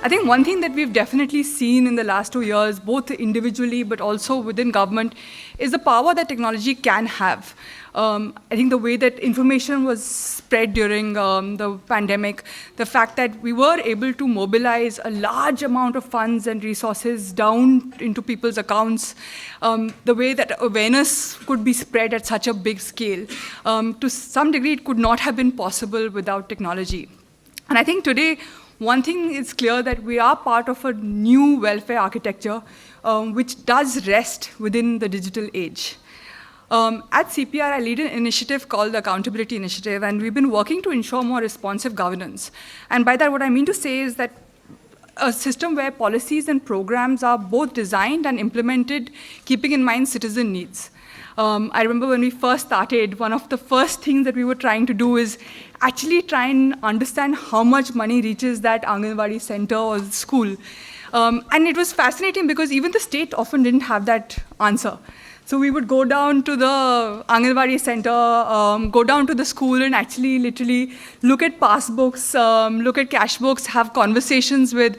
I think one thing that we've definitely seen in the last 2 years, both individually but also within government, is the power that technology can have. I think the way that information was spread during the pandemic, the fact that we were able to mobilize a large amount of funds and resources down into people's accounts, the way that awareness could be spread at such a big scale, to some degree it could not have been possible without technology. And I think today, one thing is clear, that we are part of a new welfare architecture, which does rest within the digital age. At CPR, I lead an initiative called the Accountability Initiative, and we've been working to ensure more responsive governance. And by that, what I mean to say is that a system where policies and programs are both designed and implemented, keeping in mind citizen needs. I remember when we first started, one of the first things that we were trying to do is actually try and understand how much money reaches that Anganwadi center or school. And it was fascinating because even the state often didn't have that answer. So we would go down to the Anganwadi center, go down to the school and actually literally look at passbooks, look at cash books, have conversations with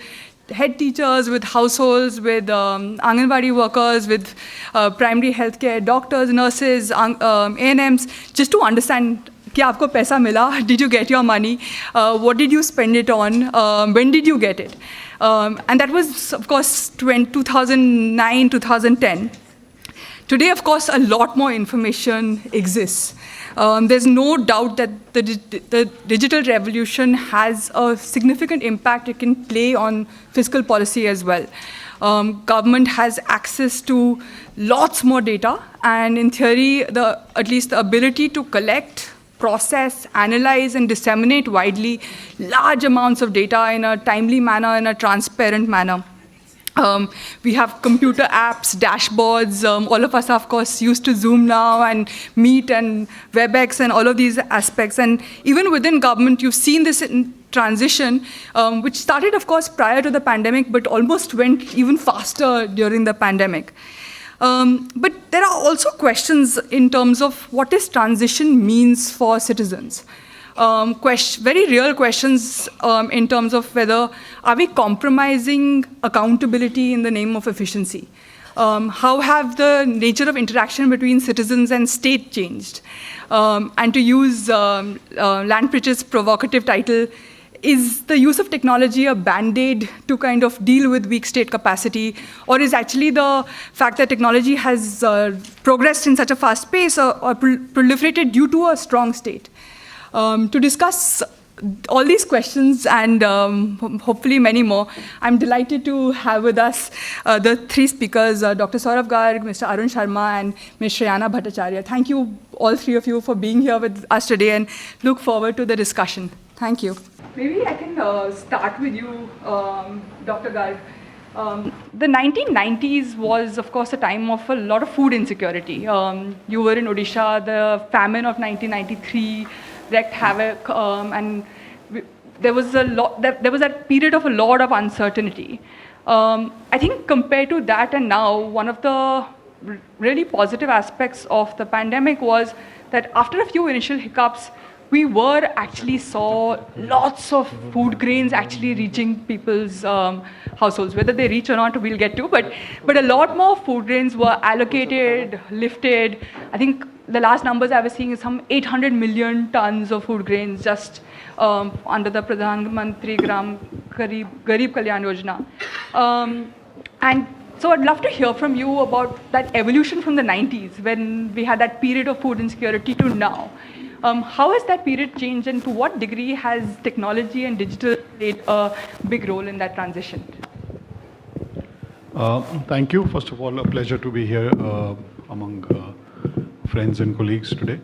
head teachers, with households, with Anganwadi workers, with primary healthcare, doctors, nurses, A&Ms, just to understand, कि आपको पैसा मिला, did you get your money, what did you spend it on, when did you get it? And that was, of course, 2009, 2010. Today, of course, a lot more information exists. There's no doubt that the digital revolution has a significant impact it can play on fiscal policy as well. Government has access to lots more data, and in theory, at least the ability to collect, process, analyze, and disseminate widely large amounts of data in a timely manner, in a transparent manner. We have computer apps, dashboards. All of us are, of course, used to Zoom now and Meet and WebEx and all of these aspects. And even within government, you've seen this transition, which started, of course, prior to the pandemic, but almost went even faster during the pandemic. But there are also questions in terms of what this transition means for citizens. Very real questions in terms of whether are we compromising accountability in the name of efficiency? How have the nature of interaction between citizens and state changed? And to use Landpritch's provocative title, is the use of technology a band-aid to kind of deal with weak state capacity, or is actually the fact that technology has progressed in such a fast pace or proliferated due to a strong state? To discuss all these questions and hopefully many more, I'm delighted to have with us the three speakers, Dr. Saurav Garg, Mr. Arun Sharma, and Ms. Shreyana Bhattacharya. Thank you, all three of you, for being here with us today, and look forward to the discussion. Thank you. Maybe I can start with you, Dr. Garg. The 1990s was, of course, a time of a lot of food insecurity. You were in Odisha, the famine of 1993 wreaked havoc, and there was that period of a lot of uncertainty. I think compared to that and now, one of the really positive aspects of the pandemic was that after a few initial hiccups, we actually saw lots of food grains actually reaching people's households. Whether they reach or not, we'll get to, but a lot more food grains were allocated, lifted. I think the last numbers I was seeing is some 800 million tons of food grains just under the Pradhan Mantri Garib Kalyan Yojana. And so I'd love to hear from you about that evolution from the 90s, when we had that period of food insecurity, to now. How has that period changed, and to what degree has technology and digital played a big role in that transition? Thank you. First of all, a pleasure to be here among friends and colleagues today.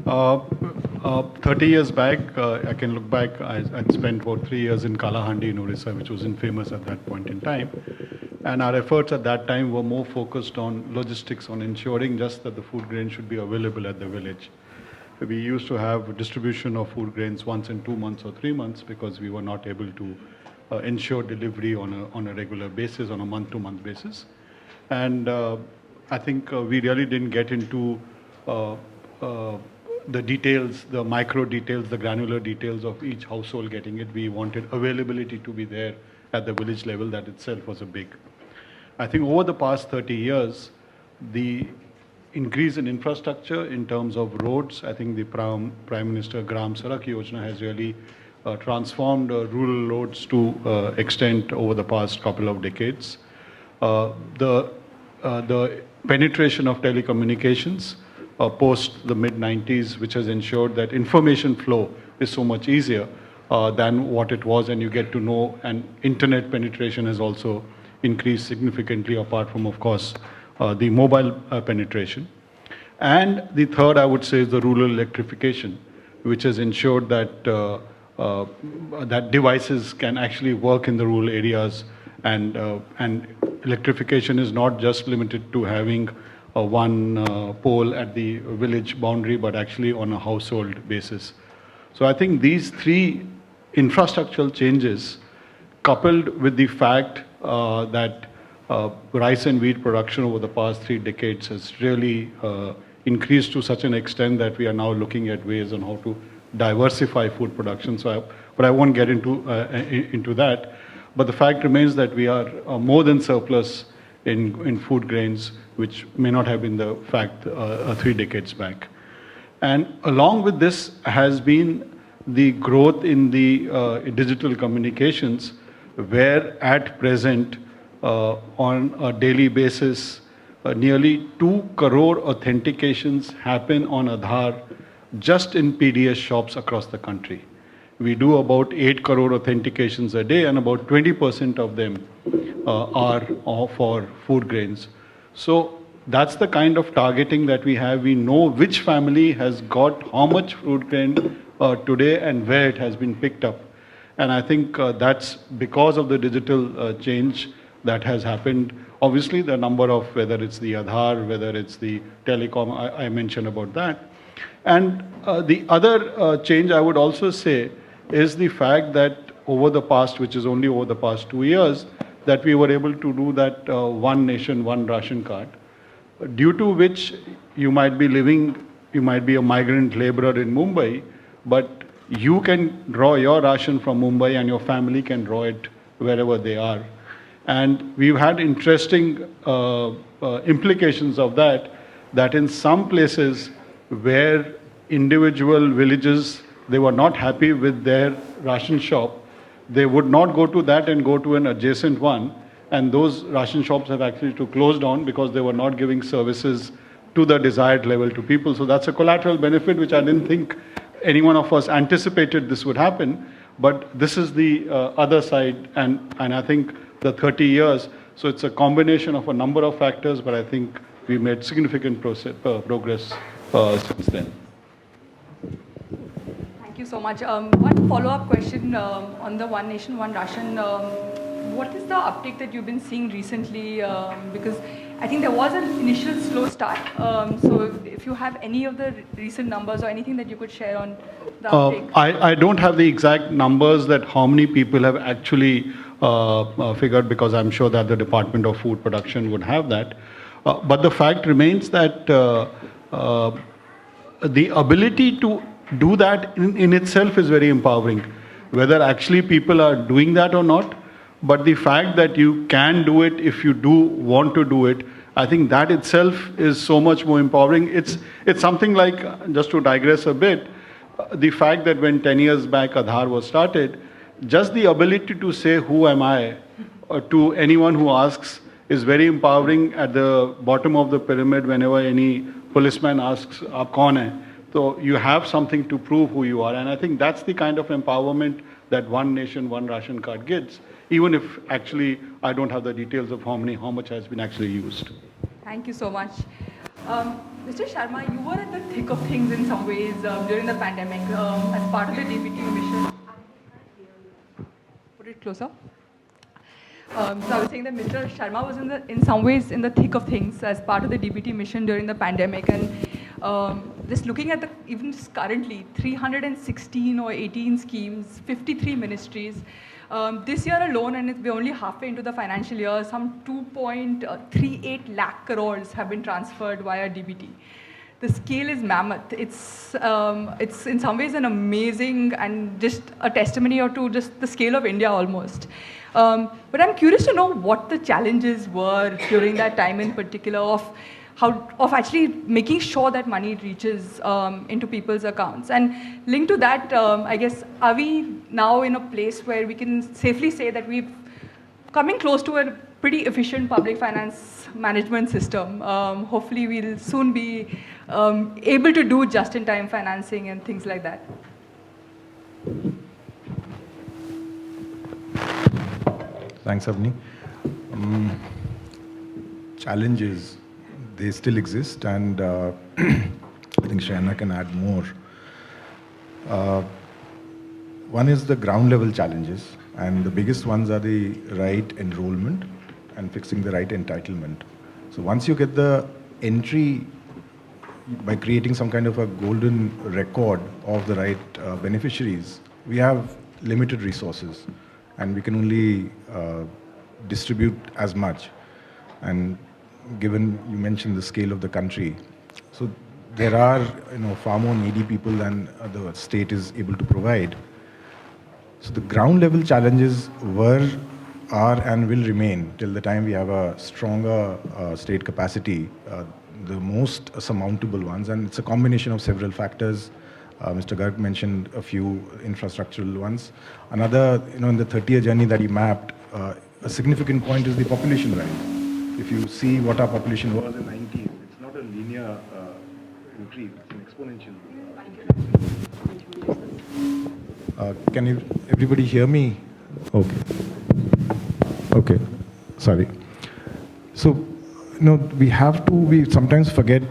30 years back, I can look back, I'd spent about 3 years in Kalahandi in Orissa, which was infamous at that point in time. And our efforts at that time were more focused on logistics, on ensuring just that the food grain should be available at the village. We used to have distribution of food grains once in 2 months or 3 months because we were not able to ensure delivery on a regular basis, on a month-to-month basis. And I think we really didn't get into the details, the micro details, the granular details of each household getting it. We wanted availability to be there at the village level, that itself was a big. I think over the past 30 years, the increase in infrastructure in terms of roads, I think the Prime Minister Gram Sadak Yojana has really transformed rural roads to extent over the past couple of decades. The penetration of telecommunications post the mid-90s, which has ensured that information flow is so much easier than what it was, and you get to know, and internet penetration has also increased significantly, apart from, of course, the mobile penetration. And the third, I would say, is the rural electrification, which has ensured that that devices can actually work in the rural areas, and electrification is not just limited to having one pole at the village boundary, but actually on a household basis. So I think these three infrastructural changes, coupled with the fact that rice and wheat production over the past 3 decades has really increased to such an extent that we are now looking at ways on how to diversify food production. But I won't get into that. But the fact remains that we are more than surplus in food grains, which may not have been the fact 3 decades back. And along with this has been the growth in the digital communications, where at present, on a daily basis, nearly 2 crore authentications happen on Aadhaar just in PDS shops across the country. We do about 8 crore authentications a day, and about 20% of them are for food grains. So that's the kind of targeting that we have. We know which family has got how much fruit grain today and where it has been picked up. And I think that's because of the digital change that has happened. Obviously, the number of, whether it's the Aadhaar, whether it's the telecom, I mentioned about that. And the other change I would also say is the fact that over the past, which is only over the past 2 years, that we were able to do that one nation, one ration card, due to which you might be a migrant laborer in Mumbai, but you can draw your ration from Mumbai and your family can draw it wherever they are. And we've had interesting implications of that, that in some places where individual villages, they were not happy with their ration shop, they would not go to that and go to an adjacent one. And those ration shops have actually to close down because they were not giving services to the desired level to people. So that's a collateral benefit, which I didn't think any one of us anticipated this would happen. But this is the other side, and I think the 30 years, so it's a combination of a number of factors, but I think we made significant progress since then. Thank you so much. One follow-up question on the One Nation, One Ration. What is the uptake that you've been seeing recently? Because I think there was an initial slow start. So if you have any of the recent numbers or anything that you could share on the uptake. I don't have the exact numbers that how many people have actually figured, because I'm sure that the Department of Food Production would have that. But the fact remains that the ability to do that in itself is very empowering. Whether actually people are doing that or not, but the fact that you can do it if you do want to do it, I think that itself is so much more empowering. It's something like, just to digress a bit, the fact that when 10 years back Aadhaar was started, just the ability to say, who am I, to anyone who asks is very empowering. At the bottom of the pyramid, whenever any policeman asks, aap kaun hai? So you have something to prove who you are. And I think that's the kind of empowerment that One Nation, One Ration card gives, even if actually I don't have the details of how much has been actually used. Thank you so much. Mr. Sharma, you were at the thick of things in some ways during the pandemic as part of the DBT mission. Put it closer. So I was saying that Mr. Sharma was in some ways in the thick of things as part of the DBT mission during the pandemic. And just looking at even just currently, 316 or 18 schemes, 53 ministries. This year alone, and we're only halfway into the financial year, some 2.38 lakh crores have been transferred via DBT. the scale is mammoth. It's in some ways an amazing and just a testimony or to just the scale of India almost. But I'm curious to know what the challenges were during that time in particular of actually making sure that money reaches into people's accounts. And linked to that, I guess, are we now in a place where we can safely say that we've coming close to a pretty efficient public finance management system? Hopefully we'll soon be able to do just-in-time financing and things like that. Thanks, Avni. Challenges, they still exist, and I think Shayna can add more. One is the ground level challenges, and the biggest ones are the right enrollment and fixing the right entitlement. So once you get the entry by creating some kind of a golden record of the right beneficiaries, we have limited resources and we can only distribute as much. And given you mentioned the scale of the country, so there are far more needy people than the state is able to provide. So the ground level challenges were, are and will remain till the time we have a stronger state capacity, the most surmountable ones, and it's a combination of several factors. Mr. Garg mentioned a few infrastructural ones. Another, in the 30-year journey that he mapped, a significant point is the population rise. If you see what our population was in the 90s, it's not a linear increase, it's an exponential. Can everybody hear me? Okay. Okay, sorry. So, we sometimes forget,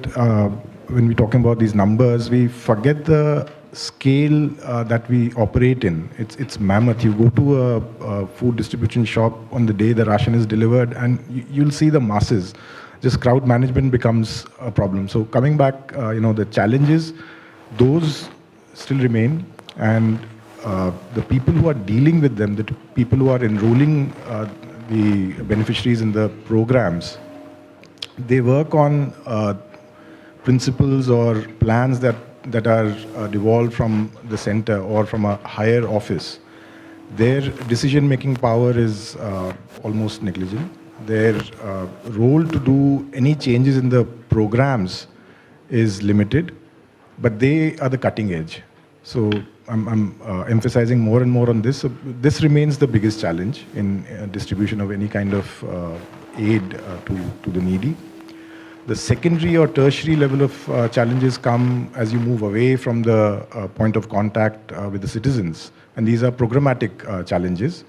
when we're talking about these numbers, we forget the scale that we operate in. It's mammoth. You go to a food distribution shop on the day the ration is delivered and you'll see the masses. Just crowd management becomes a problem. So coming back, the challenges, those still remain, and the people who are dealing with them, the people who are enrolling the beneficiaries in the programs, they work on principles or plans that are devolved from the center or from a higher office. Their decision-making power is almost negligible. Their role to do any changes in the programs is limited, but they are the cutting edge. So I'm emphasizing more and more on this. So this remains the biggest challenge in distribution of any kind of aid to the needy. The secondary or tertiary level of challenges come as you move away from the point of contact with the citizens. And these are programmatic challenges.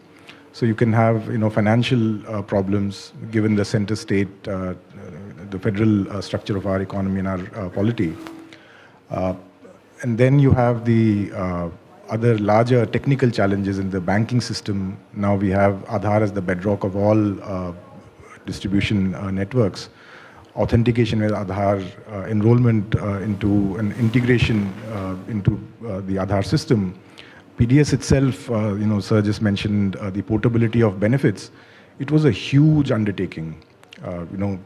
So you can have financial problems given the center state, the federal structure of our economy and our polity. And then you have the other larger technical challenges in the banking system. Now we have Aadhaar as the bedrock of all distribution networks. Authentication with Aadhaar, enrollment into an integration into the Aadhaar system. PDS itself, Sir just mentioned the portability of benefits. It was a huge undertaking.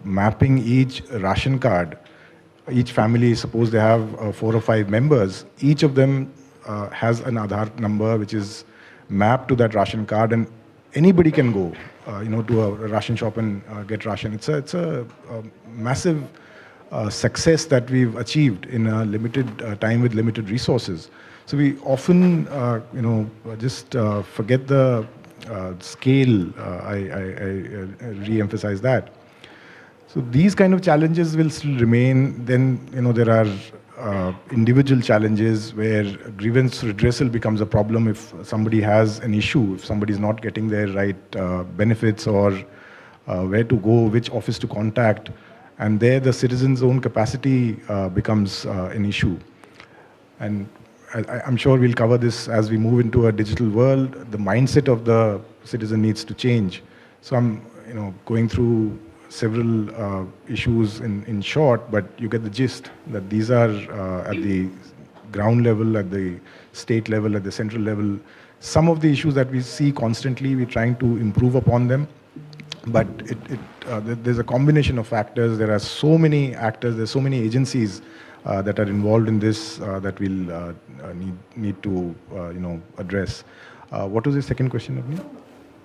Mapping each ration card, each family, suppose they have 4 or 5 members, each of them has an Aadhaar number which is mapped to that ration card, and anybody can go, to a ration shop and get ration. It's a massive success that we've achieved in a limited time with limited resources. So we often, just forget the scale. I re-emphasize that. So these kind of challenges will still remain. Then, there are individual challenges where grievance redressal becomes a problem if somebody has an issue, if somebody is not getting their right benefits or where to go, which office to contact. And there the citizen's own capacity becomes an issue. And I'm sure we'll cover this as we move into a digital world. The mindset of the citizen needs to change. So I'm going through several issues in short, but you get the gist that these are at the ground level, at the state level, at the central level. Some of the issues that we see constantly, we're trying to improve upon them, but there's a combination of factors. There are so many actors, there's so many agencies that are involved in this that we'll need to address. What was the second question, Avni?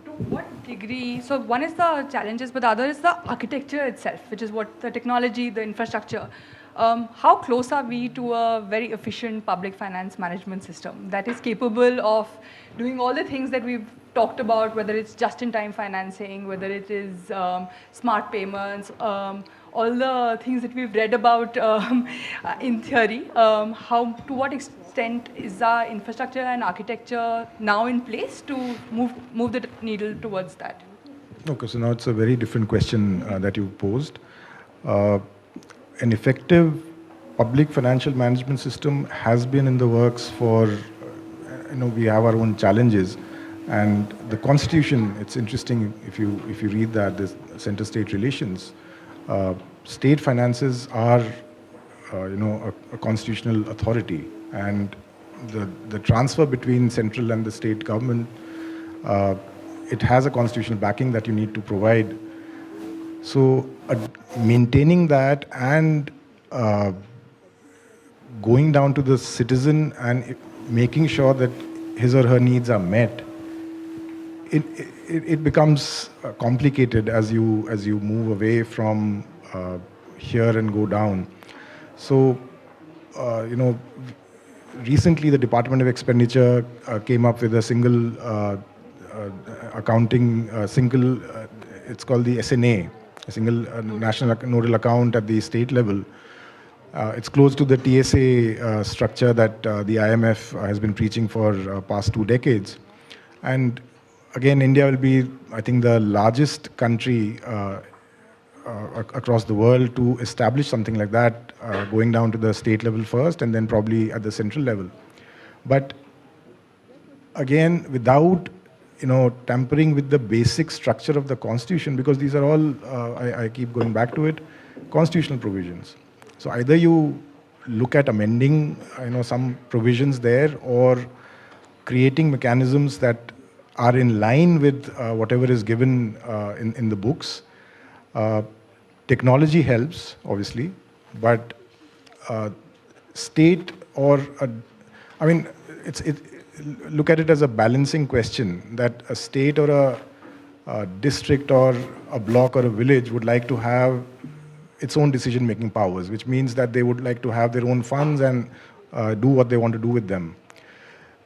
To what degree? So one is the challenges, but the other is the architecture itself, which is what the technology, the infrastructure. How close are we to a very efficient public finance management system that is capable of doing all the things that we've talked about, whether it's just-in-time financing, whether it is smart payments, all the things that we've read about in theory. To what extent is our infrastructure and architecture now in place to move the needle towards that? Okay, so now it's a very different question that you posed. An effective public financial management system has been in the works for, we have our own challenges. And the Constitution, it's interesting if you read that, the center-state relations, state finances are, a constitutional authority. And the transfer between central and the state government, it has a constitutional backing that you need to provide. So maintaining that and going down to the citizen and making sure that his or her needs are met, it becomes complicated as you move away from here and go down. So, recently the Department of Expenditure came up with a single accounting, it's called the SNA, a single national nodal account at the state level. It's close to the TSA structure that the IMF has been preaching for past 2 decades. And again, India will be, I think, the largest country across the world to establish something like that, going down to the state level first and then probably at the central level. But again, without tampering with the basic structure of the Constitution, because these are all, I keep going back to it, constitutional provisions. So either you look at amending some provisions there or creating mechanisms that are in line with whatever is given in the books. Technology helps, obviously, but state or, look at it as a balancing question, that a state or a district or a block or a village would like to have its own decision-making powers, which means that they would like to have their own funds and do what they want to do with them.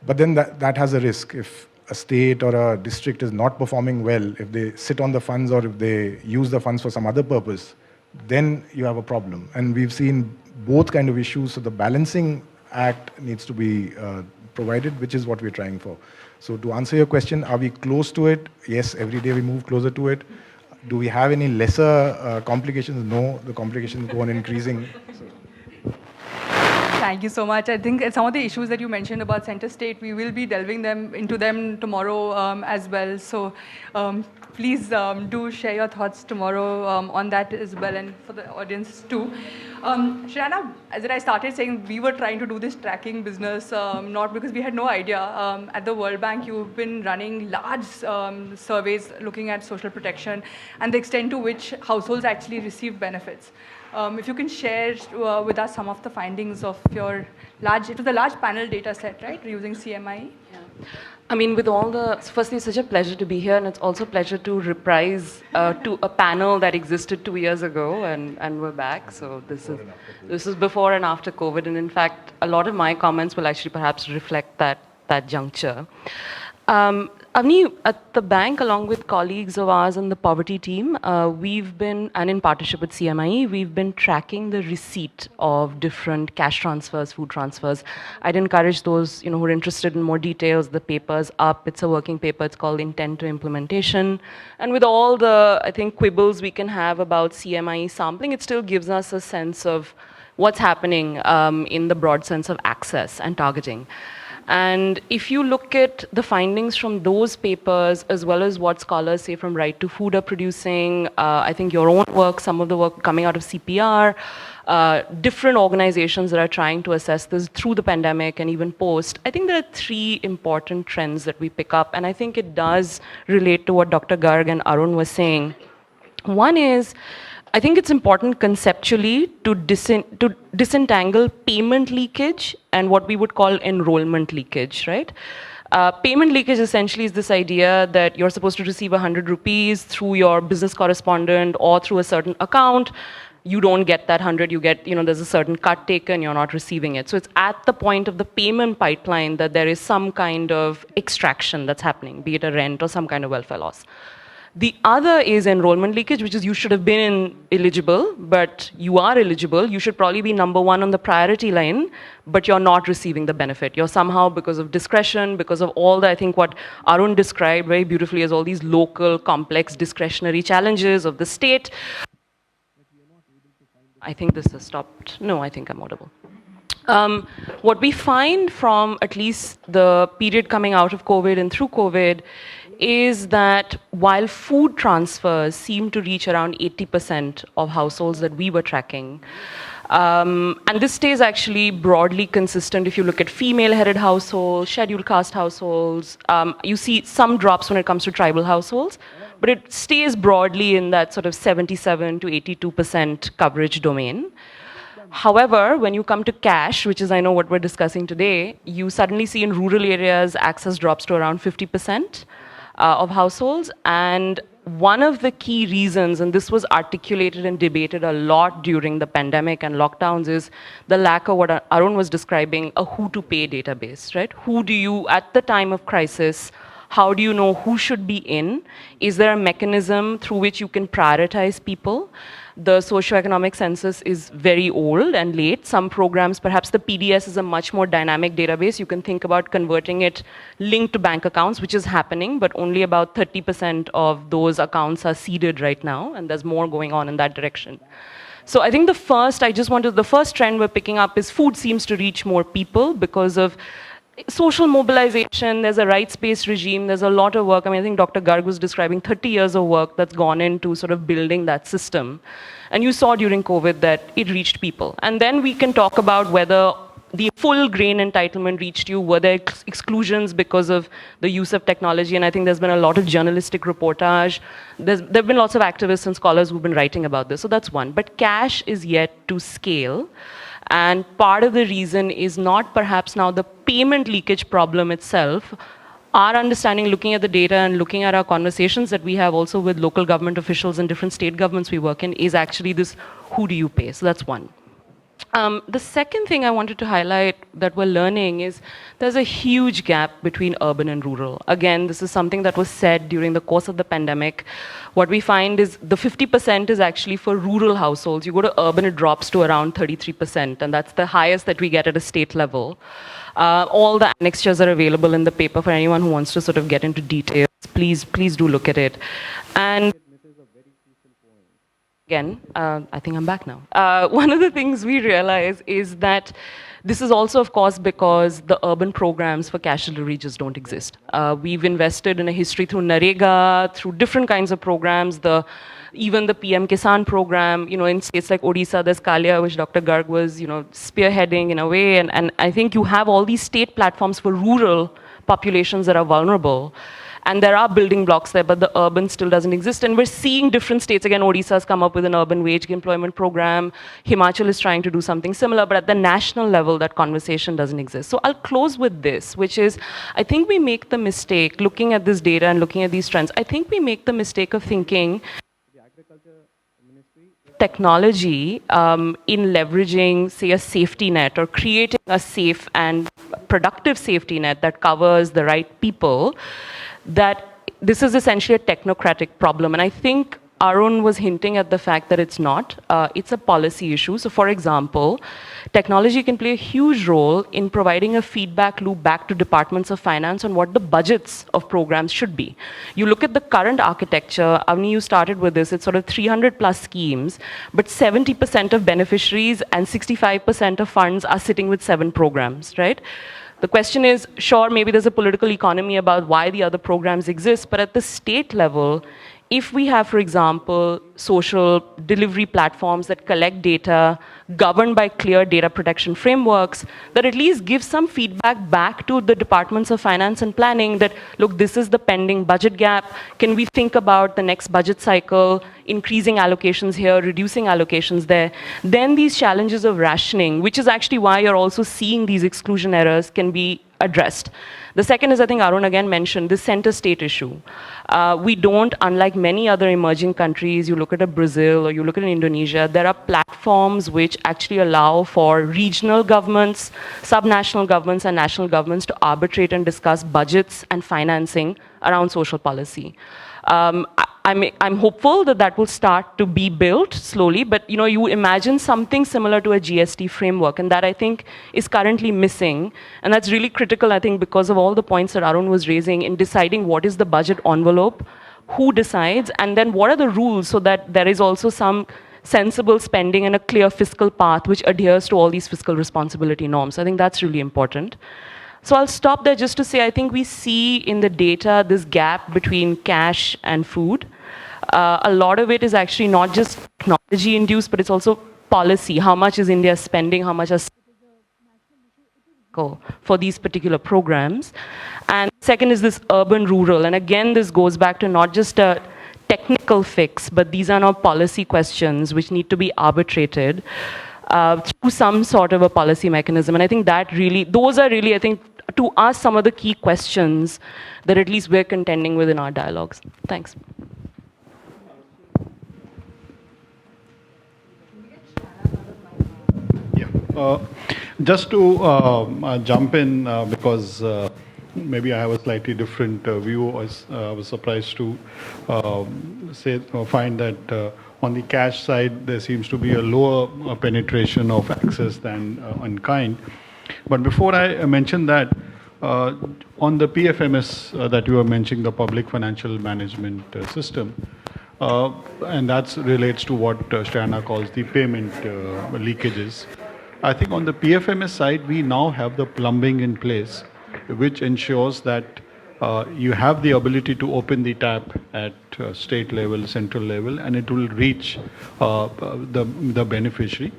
But then that has a risk. If a state or a district is not performing well, if they sit on the funds or if they use the funds for some other purpose, then you have a problem. And we've seen both kind of issues, so the balancing act needs to be provided, which is what we're trying for. So to answer your question, are we close to it? Yes, every day we move closer to it. Do we have any lesser complications? No, the complications go on increasing. Thank you so much. I think some of the issues that you mentioned about center state, we will be delving into them tomorrow as well. So please do share your thoughts tomorrow on that as well, and for the audience too. Shriyana, as I started saying, we were trying to do this tracking business, not because we had no idea. At the World Bank, you've been running large surveys looking at social protection and the extent to which households actually receive benefits. If you can share with us some of the findings of your it was a large panel data set, right, using CMI? Yeah. I mean, with all firstly, it's such a pleasure to be here, and it's also a pleasure to reprise to a panel that existed 2 years ago, and we're back. So this is before and after COVID, and in fact, a lot of my comments will actually perhaps reflect that juncture. Avni, at the bank, along with colleagues of ours on the poverty team, we've been, and in partnership with CMIE, we've been tracking the receipt of different cash transfers, food transfers. I'd encourage those who are interested in more details. The paper's up. It's a working paper. It's called Intent to Implementation. And with all the, I think, quibbles we can have about CMIE sampling, it still gives us a sense of what's happening in the broad sense of access and targeting. And if you look at the findings from those papers, as well as what scholars say from Right to Food are producing, I think your own work, some of the work coming out of CPR, different organizations that are trying to assess this through the pandemic and even post, I think there are 3 important trends that we pick up, and I think it does relate to what Dr. Garg and Arun was saying. One is, I think it's important conceptually to disentangle payment leakage and what we would call enrollment leakage, right? Payment leakage essentially is this idea that you're supposed to receive 100 rupees through your business correspondent or through a certain account. You don't get that 100, you get, there's a certain cut taken, you're not receiving it. So it's at the point of the payment pipeline that there is some kind of extraction that's happening, be it a rent or some kind of welfare loss. The other is enrollment leakage, which is you should have been eligible, but you are eligible. You should probably be number one on the priority line, but you're not receiving the benefit. You're somehow, because of discretion, because of all the, I think what Arun described very beautifully as all these local, complex, discretionary challenges of the state. I think this has stopped. No, I think I'm audible. What we find from at least the period coming out of COVID and through COVID is that while food transfers seem to reach around 80% of households that we were tracking, and this stays actually broadly consistent if you look at female-headed households, scheduled caste households, you see some drops when it comes to tribal households, but it stays broadly in that sort of 77 to 82% coverage domain. However, when you come to cash, which is I know what we're discussing today, you suddenly see in rural areas access drops to around 50%. Of households. And one of the key reasons, and this was articulated and debated a lot during the pandemic and lockdowns, is the lack of what Arun was describing, a who-to-pay database, right? Who do you, at the time of crisis, how do you know who should be in? Is there a mechanism through which you can prioritize people? The socioeconomic census is very old and late. Some programs, perhaps the PDS is a much more dynamic database. You can think about converting it linked to bank accounts, which is happening, but only about 30% of those accounts are seeded right now, and there's more going on in that direction. So I think the first trend we're picking up is food seems to reach more people because of social mobilization. There's a rights-based regime. There's a lot of work. I mean, I think Dr. Garg was describing 30 years of work that's gone into sort of building that system. And you saw during COVID that it reached people. And then we can talk about whether the full grain entitlement reached you, were there exclusions because of the use of technology? And I think there's been a lot of journalistic reportage. There have been lots of activists and scholars who've been writing about this. So that's one. But cash is yet to scale. And part of the reason is not perhaps now the payment leakage problem itself. Our understanding, looking at the data and looking at our conversations that we have also with local government officials and different state governments we work in, is actually this, who do you pay? So that's one. The second thing I wanted to highlight that we're learning is there's a huge gap between urban and rural. Again, this is something that was said during the course of the pandemic. What we find is the 50% is actually for rural households. You go to urban, it drops to around 33%, and that's the highest that we get at a state level. All the annexures are available in the paper for anyone who wants to sort of get into details. Please do look at it. And again, I think I'm back now. One of the things we realize is that this is also, of course, because the urban programs for cash delivery just don't exist. We've invested in a history through Narega, through different kinds of programs, even the PM Kisan program, in states like Orissa, there's Kalia, which Dr. Garg was, spearheading in a way. And I think you have all these state platforms for rural populations that are vulnerable. And there are building blocks there, but the urban still doesn't exist. And we're seeing different states. Again, Odisha has come up with an urban wage employment program. Himachal is trying to do something similar, but at the national level, that conversation doesn't exist. So I'll close with this, which is, I think we make the mistake, looking at this data and looking at these trends, I think we make the mistake of thinking the Agriculture Ministry technology in leveraging, say, a safety net or creating a safe and productive safety net that covers the right people, that this is essentially a technocratic problem. And I think Arun was hinting at the fact that it's not. It's a policy issue. So for example, technology can play a huge role in providing a feedback loop back to departments of finance on what the budgets of programs should be. You look at the current architecture, Avni, you started with this, it's sort of 300 plus schemes, but 70% of beneficiaries and 65% of funds are sitting with 7 programs, right? The question is, sure, maybe there's a political economy about why the other programs exist, but at the state level, if we have, for example, social delivery platforms that collect data governed by clear data protection frameworks, that at least give some feedback back to the departments of finance and planning that, look, this is the pending budget gap. Can we think about the next budget cycle, increasing allocations here, reducing allocations there? Then these challenges of rationing, which is actually why you're also seeing these exclusion errors, can be addressed. The second is, I think Arun again mentioned, the center state issue. We don't, unlike many other emerging countries, you look at a Brazil or you look at Indonesia, there are platforms which actually allow for regional governments, subnational governments, and national governments to arbitrate and discuss budgets and financing around social policy. I'm hopeful that that will start to be built slowly, but you imagine something similar to a GST framework, and that I think is currently missing, and that's really critical, I think, because of all the points that Arun was raising in deciding what is the budget envelope, who decides, and then what are the rules so that there is also some sensible spending and a clear fiscal path which adheres to all these fiscal responsibility norms. I think that's really important. So I'll stop there just to say I think we see in the data this gap between cash and food. A lot of it is actually not just technology induced, but it's also policy. How much is India spending? How much is for these particular programs? And second is this urban-rural. And again, this goes back to not just a technical fix, but these are now policy questions which need to be arbitrated through some sort of a policy mechanism. And I think that really, those are really, I think, to us, some of the key questions that at least we're contending with in our dialogues. Thanks. Yeah. Just to jump in, because maybe I have a slightly different view. I was surprised to find that on the cash side, there seems to be a lower penetration of access than on kind. But before I mention that, on the PFMS that you were mentioning, the Public Financial Management System, and that relates to what Shreya calls the payment leakages. I think on the PFMS side, we now have the plumbing in place, which ensures that you have the ability to open the tap at state level, central level, and it will reach the beneficiary.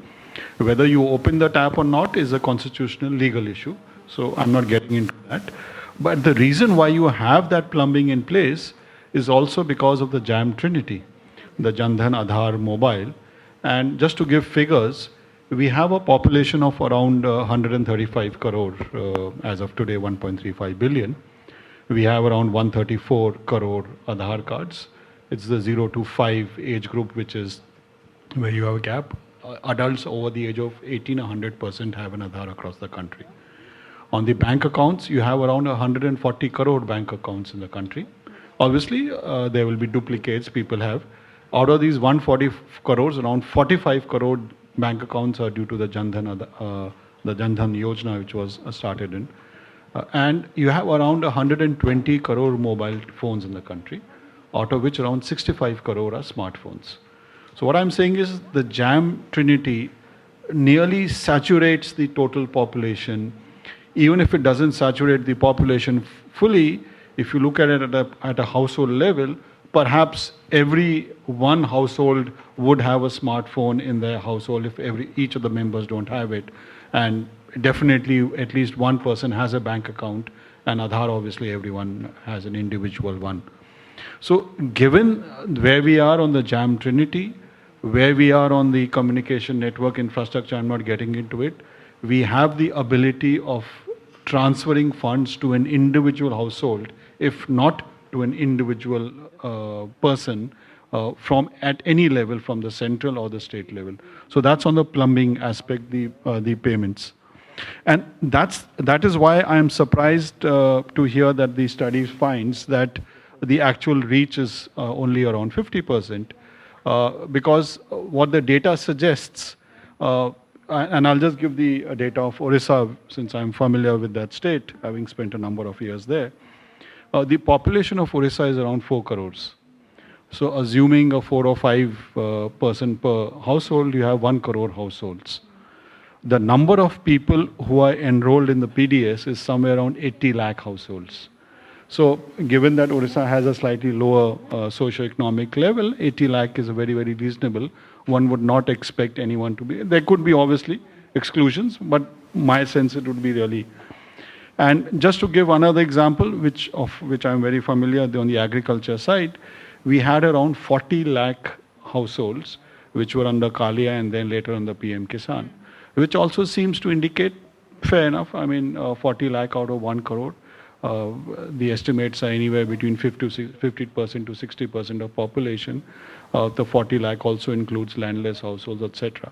Whether you open the tap or not is a constitutional legal issue, so I'm not getting into that. But the reason why you have that plumbing in place is also because of the JAM Trinity, the Jan Dhan Aadhaar mobile. And just to give figures, we have a population of around 135 crore as of today, 1.35 billion. We have around 134 crore Aadhaar cards. It's the 0 to 5 age group, which is where you have a gap. Adults over the age of 18, 100% have an Aadhaar across the country. On the bank accounts, you have around 140 crore bank accounts in the country. Obviously, there will be duplicates people have. Out of these 140 crores, around 45 crore bank accounts are due to the Jan Dhan Yojana, which was started in. And you have around 120 crore mobile phones in the country, out of which around 65 crore are smartphones. So what I'm saying is the JAM Trinity nearly saturates the total population. Even if it doesn't saturate the population fully, if you look at it at a household level, perhaps every one household would have a smartphone in their household if each of the members don't have it. And definitely at least one person has a bank account, and Aadhaar, obviously everyone has an individual one. So given where we are on the JAM Trinity, where we are on the communication network infrastructure, I'm not getting into it, we have the ability of transferring funds to an individual household, if not to an individual person from at any level, from the central or the state level. So that's on the plumbing aspect, the payments. And that is why I am surprised to hear that the study finds that the actual reach is only around 50%. Because what the data suggests, and I'll just give the data of Orissa, since I'm familiar with that state, having spent a number of years there. The population of Orissa is around 4 crores. So assuming a 4 or 5 person per household, you have 1 crore households. The number of people who are enrolled in the PDS is somewhere around 80 lakh households. So given that Orissa has a slightly lower socio-economic level, 80 lakh is a very, very reasonable. One would not expect anyone to be, there could be obviously exclusions, but my sense it would be really. And just to give another example, which I'm very familiar on the agriculture side, we had around 40 lakh households which were under Kalia and then later under PM Kisan, which also seems to indicate, fair enough, I mean 40 lakh out of 1 crore. The estimates are anywhere between 50% to 60% of population. The 40 lakh also includes landless households, etc.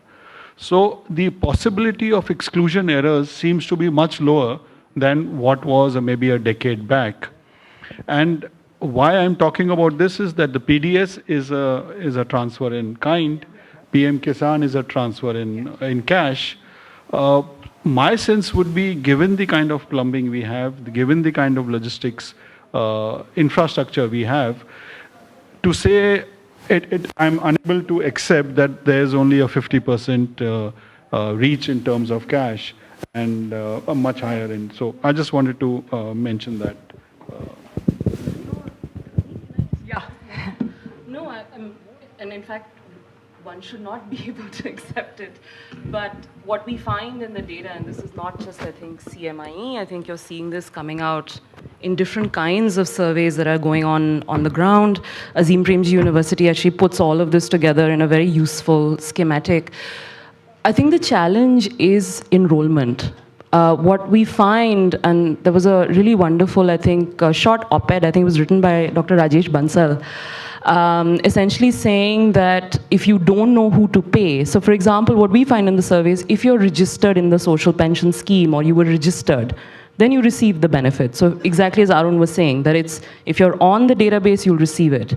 So the possibility of exclusion errors seems to be much lower than what was maybe a decade back. And why I'm talking about this is that the PDS is a transfer in kind, PM Kisan is a transfer in cash. My sense would be, given the kind of plumbing we have, given the kind of logistics infrastructure we have, to say I'm unable to accept that there's only a 50% reach in terms of cash and a much higher end. So I just wanted to mention that. Yeah. No, and in fact, one should not be able to accept it. But what we find in the data, and this is not just, I think, CMIE, I think you're seeing this coming out in different kinds of surveys that are going on the ground. Azim Premji University actually puts all of this together in a very useful schematic. I think the challenge is enrollment. What we find, and there was a really wonderful, I think, short op-ed, I think it was written by Dr. Rajesh Bansal, essentially saying that if you don't know who to pay, so for example, what we find in the surveys, if you're registered in the social pension scheme or you were registered, then you receive the benefit. So exactly as Arun was saying, that it's, if you're on the database, you'll receive it.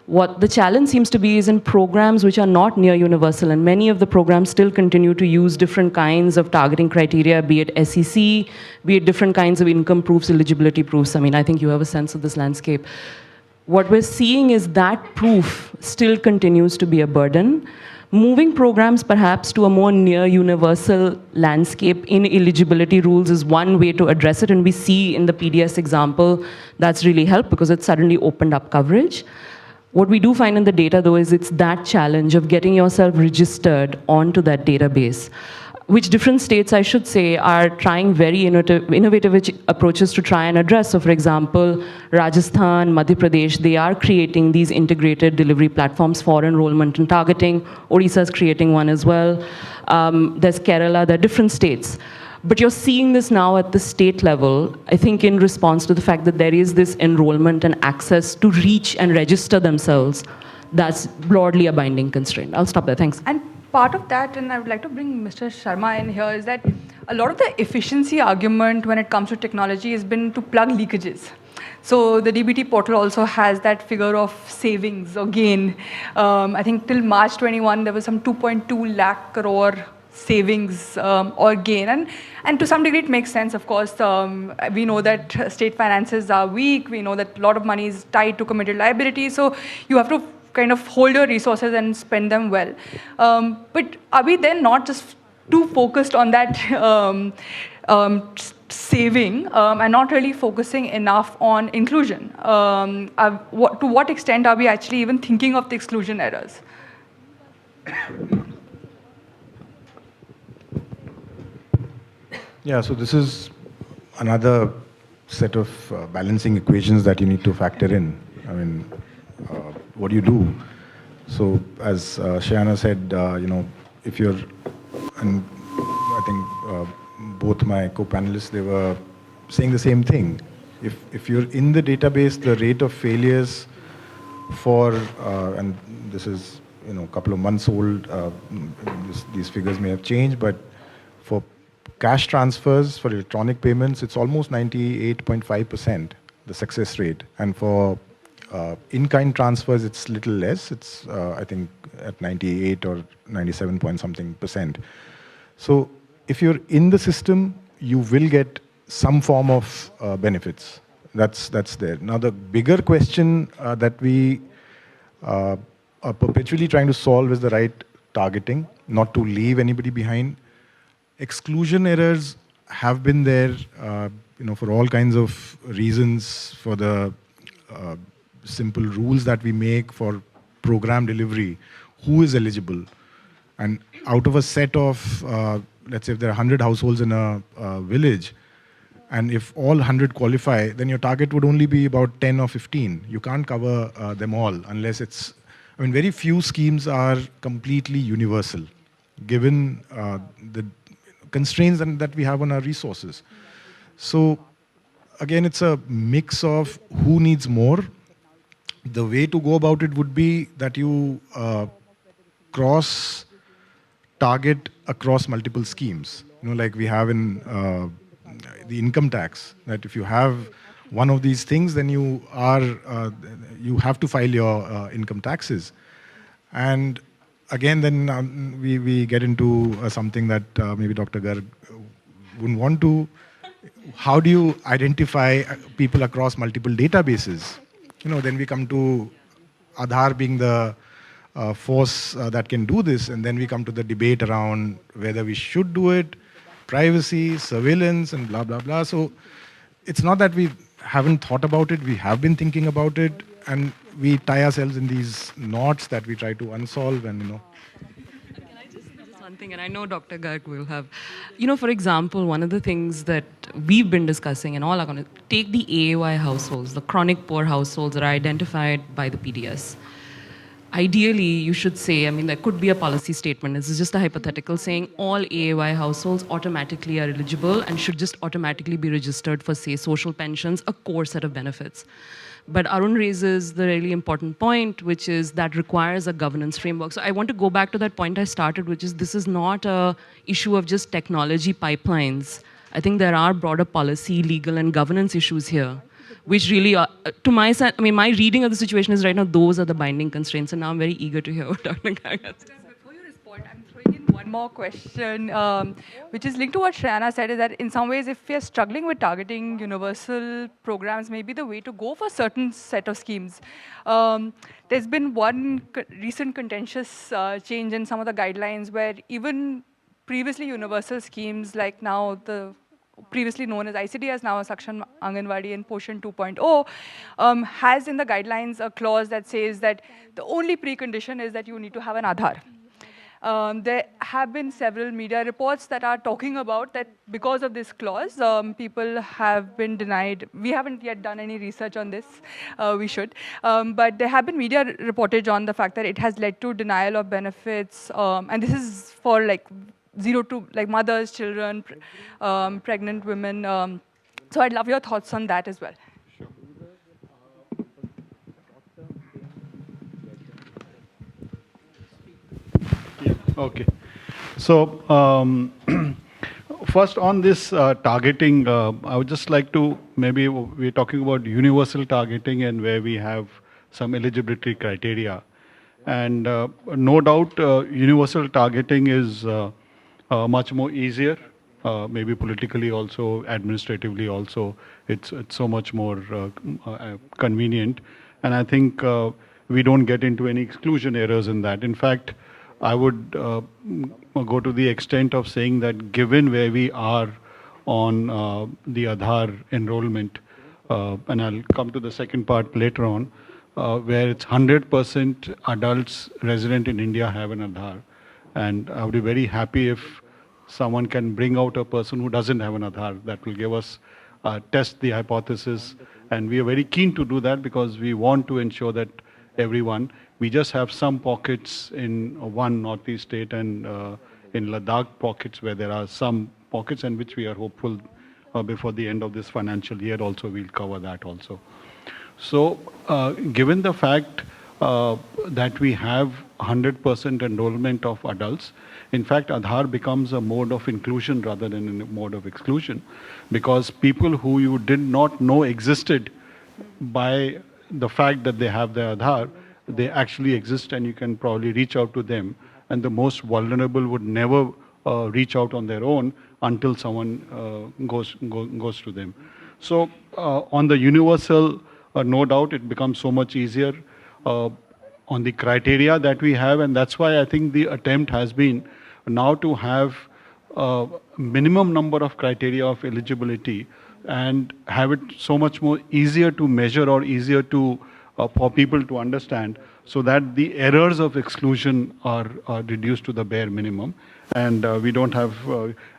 What the challenge seems to be is in programs which are not near universal, and many of the programs still continue to use different kinds of targeting criteria, be it SEC, be it different kinds of income proofs, eligibility proofs. I mean, I think you have a sense of this landscape. What we're seeing is that proof still continues to be a burden. Moving programs perhaps to a more near universal landscape in eligibility rules is one way to address it, and we see in the PDS example that's really helped because it suddenly opened up coverage. What we do find in the data, though, is it's that challenge of getting yourself registered onto that database, which different states, I should say, are trying very innovative approaches to try and address. So, for example, Rajasthan, Madhya Pradesh, they are creating these integrated delivery platforms for enrollment and targeting. Orissa is creating one as well. There's Kerala, there are different states. But you're seeing this now at the state level, I think in response to the fact that there is this enrollment and access to reach and register themselves, that's broadly a binding constraint. I'll stop there, thanks. And part of that, and I would like to bring Mr. Sharma in here, is that a lot of the efficiency argument when it comes to technology has been to plug leakages. So the DBT portal also has that figure of savings or gain. I think till March 21, there was some 2.2 lakh crore savings or gain, and to some degree it makes sense. Of course, we know that state finances are weak, we know that a lot of money is tied to committed liability, so you have to kind of hold your resources and spend them well. But are we then not just too focused on that saving and not really focusing enough on inclusion? To what extent are we actually even thinking of the exclusion errors? Yeah, so this is another set of balancing equations that you need to factor in. I mean, what do you do? So as Shayana said, if you're, and I think both my co-panelists, they were saying the same thing. If you're in the database, the rate of failures for, and this is a couple of months old, these figures may have changed, but for cash transfers, for electronic payments, it's almost 98.5%, the success rate. And for in-kind transfers, it's little less. It's, I think, at 98 or 97 point something %. So if you're in the system, you will get some form of benefits. That's there. Now, the bigger question that we are perpetually trying to solve is the right targeting, not to leave anybody behind. Exclusion errors have been there. for all kinds of reasons, for the simple rules that we make for program delivery, who is eligible. And out of a set of, let's say if there are 100 households in a village, and if all 100 qualify, then your target would only be about 10 or 15. You can't cover them all unless it's, very few schemes are completely universal, given the constraints that we have on our resources. So again, it's a mix of who needs more. The way to go about it would be that you cross target across multiple schemes. Like we have in the income tax, that if you have one of these things, then you have to file your income taxes. And again, then we get into something that maybe Dr. Garg wouldn't want to. How do you identify people across multiple databases? Then we come to Aadhaar being the force that can do this, and then we come to the debate around whether we should do it, privacy, surveillance, and blah, blah, blah. So it's not that we haven't thought about it, we have been thinking about it, and we tie ourselves in these knots that we try to unsolve, and Can I just say one thing, and I know Dr. Garg will have, for example, one of the things that we've been discussing and all are going to take the AAY households, the chronic poor households that are identified by the PDS. Ideally, you should say, there could be a policy statement. This is just a hypothetical saying all AAY households automatically are eligible and should just automatically be registered for, say, social pensions, a core set of benefits. But Arun raises the really important point, which is that requires a governance framework. So I want to go back to that point I started, which is this is not an issue of just technology pipelines. I think there are broader policy, legal, and governance issues here, which really are, to my sense, my reading of the situation is right now, those are the binding constraints. And now I'm very eager to hear what Dr. Garg has to say. Before you respond, I'm throwing in one more question, which is linked to what Shreyana said, is that in some ways, if we are struggling with targeting universal programs, maybe the way to go for a certain set of schemes. There's been one recent contentious change in some of the guidelines where even previously universal schemes, like now the previously known as ICD, as now Sakshan Anganwadi and Poshan 2.0, has in the guidelines a clause that says that the only precondition is that you need to have an Aadhaar. There have been several media reports that are talking about that because of this clause, people have been denied. We haven't yet done any research on this. We should. But there have been media reportage on the fact that it has led to denial of benefits. And this is for zero to mothers, children, pregnant women. So I'd love your thoughts on that as well. Sure. Yeah, okay. So first on this targeting, I would just like to, maybe we're talking about universal targeting and where we have some eligibility criteria. And no doubt universal targeting is much more easier, maybe politically also, administratively also. It's so much more convenient. And I think we don't get into any exclusion errors in that. In fact, I would go to the extent of saying that given where we are on the Aadhaar enrollment, and I'll come to the second part later on, where it's 100% adults resident in India have an Aadhaar. And I would be very happy if someone can bring out a person who doesn't have an Aadhaar. That will give us, test the hypothesis. And we are very keen to do that because we want to ensure that everyone, we just have some pockets in one northeast state and in Ladakh pockets where there are some pockets and which we are hopeful before the end of this financial year also we'll cover that also. So given the fact that we have 100% enrollment of adults, in fact, Aadhaar becomes a mode of inclusion rather than a mode of exclusion, because people who you did not know existed, by the fact that they have their Aadhaar, they actually exist and you can probably reach out to them. And the most vulnerable would never reach out on their own until someone goes to them. So on the universal, no doubt it becomes so much easier on the criteria that we have, and that's why I think the attempt has been now to have a minimum number of criteria of eligibility and have it so much more easier to measure or easier to for people to understand, so that the errors of exclusion are reduced to the bare minimum, and we don't have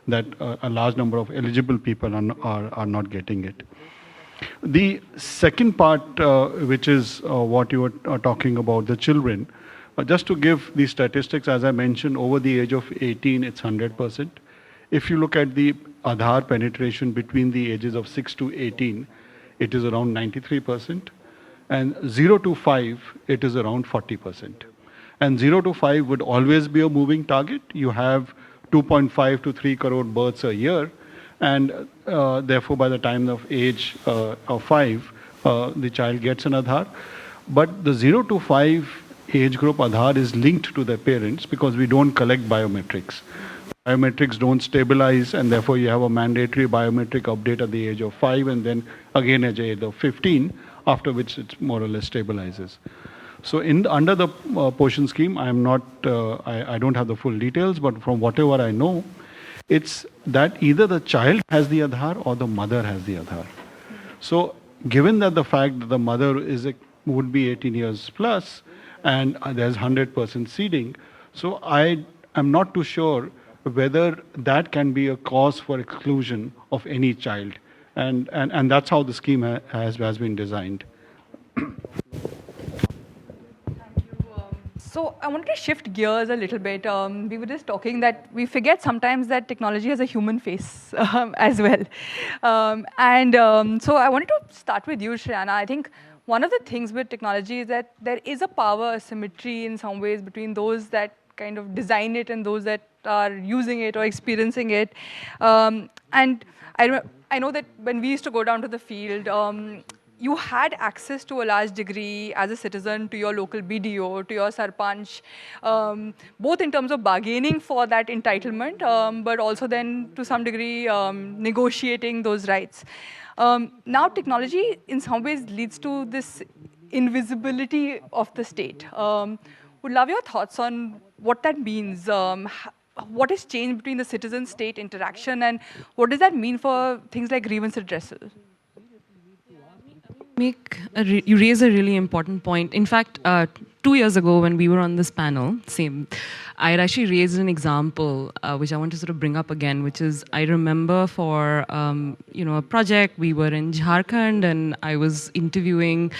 that a large number of eligible people are not getting it. The second part, which is what you were talking about, the children, just to give the statistics, as I mentioned, over the age of 18, it's 100%. If you look at the Aadhaar penetration between the ages of 6 to 18, it is around 93%. And 0 to 5, it is around 40%. And 0 to 5 would always be a moving target. You have 2.5 to 3 crore births a year. And therefore, by the time of age of 5, the child gets an Aadhaar. But the 0 to 5 age group Aadhaar is linked to their parents because we don't collect biometrics. Biometrics don't stabilize, and therefore you have a mandatory biometric update at the age of 5 and then again at the age of 15, after which it more or less stabilizes. So under the portion scheme, I don't have the full details, but from whatever I know, it's that either the child has the Aadhaar or the mother has the Aadhaar. So given that the fact that the mother would be 18 years plus and there's 100% seeding, so I am not too sure whether that can be a cause for exclusion of any child. And that's how the scheme has been designed. So I wanted to shift gears a little bit. We were just talking that we forget sometimes that technology has a human face as well. So I wanted to start with you, Shreyana. I think one of the things with technology is that there is a power asymmetry in some ways between those that kind of design it and those that are using it or experiencing it. And I know that when we used to go down to the field, you had access to a large degree as a citizen to your local BDO, to your sarpanch, both in terms of bargaining for that entitlement, but also then to some degree negotiating those rights. Now technology in some ways leads to this invisibility of the state. Would love your thoughts on what that means. What has changed between the citizen-state interaction, and what does that mean for things like grievance redressal? You raise a really important point. In fact, 2 years ago when we were on this panel, I had actually raised an example which I want to sort of bring up again, which is I remember for a project, we were in Jharkhand and I was interviewing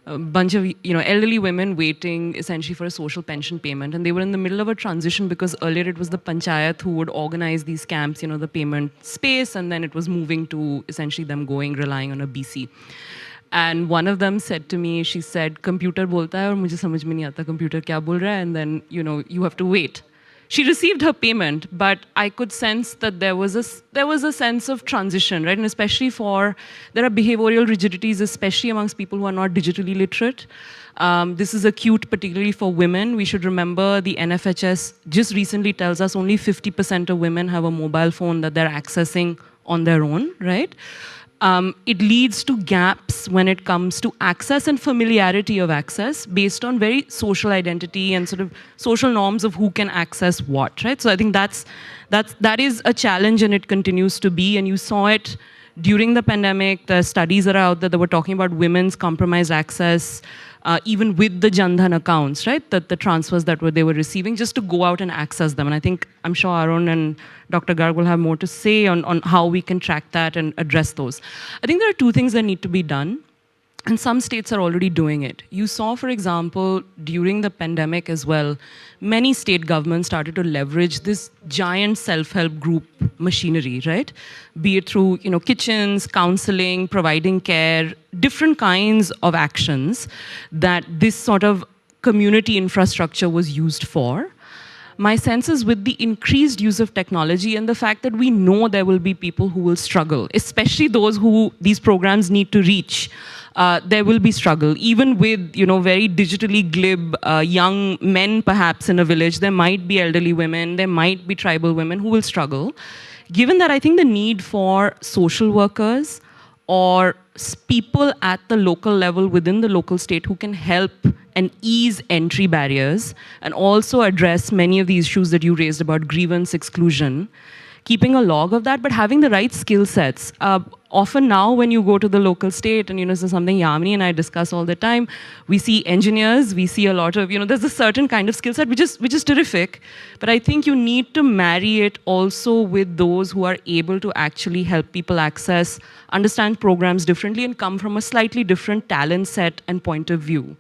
a bunch of elderly women waiting essentially for a social pension payment, and they were in the middle of a transition because earlier it was the panchayat who would organize these camps, the payment space, and then it was moving to essentially them relying on a BC. And one of them said to me, she said, "Computer bolta hai aur mujhe samajh mein nahi aata computer kya bol raha hai," and then you have to wait. She received her payment, but I could sense that there was a sense of transition, right? And especially there are behavioral rigidities, especially amongst people who are not digitally literate. This is acute, particularly for women. We should remember the NFHS just recently tells us only 50% of women have a mobile phone that they're accessing on their own, right? It leads to gaps when it comes to access and familiarity of access based on very social identity and sort of social norms of who can access what, right? So I think that is a challenge, and it continues to be. And you saw it during the pandemic. The studies that are out there that were talking about women's compromised access, even with the Jan Dhan accounts, right? The transfers that they were receiving just to go out and access them. And I think, I'm sure Arun and Dr. Garg will have more to say on how we can track that and address those. I think there are two things that need to be done, and some states are already doing it. You saw, for example, during the pandemic as well, many state governments started to leverage this giant self-help group machinery, right? Be it through, kitchens, counseling, providing care, different kinds of actions that this sort of community infrastructure was used for. My sense is with the increased use of technology and the fact that we know there will be people who will struggle, especially those who these programs need to reach, there will be struggle. Even with, very digitally glib young men perhaps in a village, there might be elderly women, there might be tribal women who will struggle. Given that, I think the need for social workers or people at the local level within the local state who can help and ease entry barriers and also address many of the issues that you raised about grievance exclusion, keeping a log of that, but having the right skill sets. often now when you go to the local state, and this is something Yamini and I discuss all the time, we see engineers, we see a lot of, there's a certain kind of skill set which is terrific, but I think you need to marry it also with those who are able to actually help people access, understand programs differently, and come from a slightly different talent set and point of view.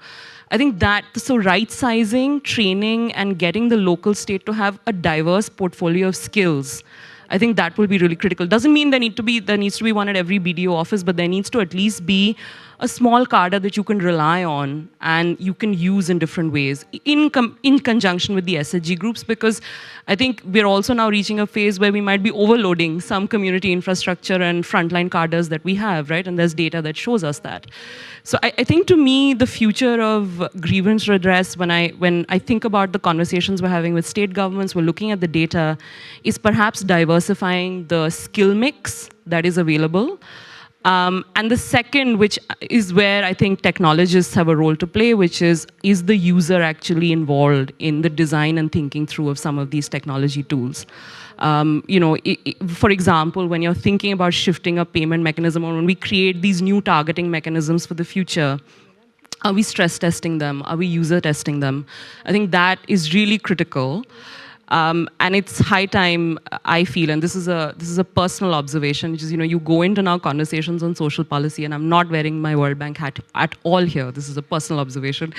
I think that, so right sizing, training, and getting the local state to have a diverse portfolio of skills, I think that will be really critical. Doesn't mean there needs to be one at every BDO office, but there needs to at least be a small cadre that you can rely on and you can use in different ways in conjunction with the SHG groups, because I think we're also now reaching a phase where we might be overloading some community infrastructure and frontline cadres that we have, right? And there's data that shows us that. So I think, to me, the future of grievance redress, when I think about the conversations we're having with state governments, we're looking at the data, is perhaps diversifying the skill mix that is available. And the second, which is where I think technologists have a role to play, which is the user actually involved in the design and thinking through of some of these technology tools? For example, when you're thinking about shifting a payment mechanism, or when we create these new targeting mechanisms for the future, are we stress testing them? Are we user testing them? I think that is really critical. And it's high time, I feel, and this is a personal observation, which is, you go into now conversations on social policy, and I'm not wearing my World Bank hat at all here, this is a personal observation,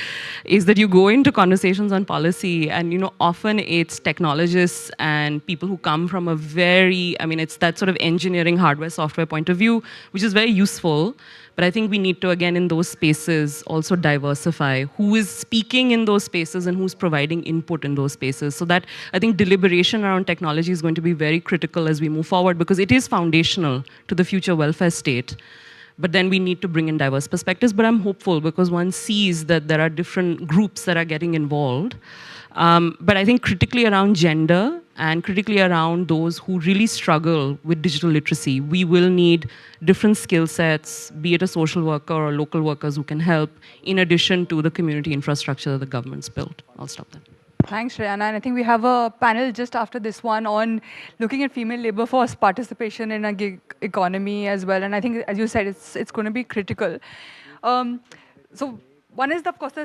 is that you go into conversations on policy, and, often it's technologists and people who come from a very, it's that sort of engineering, hardware, software point of view, which is very useful. But I think we need to, again, in those spaces, also diversify who is speaking in those spaces and who's providing input in those spaces. So that, I think, deliberation around technology is going to be very critical as we move forward, because it is foundational to the future welfare state. But then we need to bring in diverse perspectives. But I'm hopeful, because one sees that there are different groups that are getting involved. But I think critically around gender, and critically around those who really struggle with digital literacy, we will need different skill sets, be it a social worker or local workers who can help, in addition to the community infrastructure that the government's built. I'll stop there. Thanks, Shreyana. And I think we have a panel just after this one on looking at female labor force participation in a gig economy as well. And I think, as you said, it's going to be critical. So one is, of course,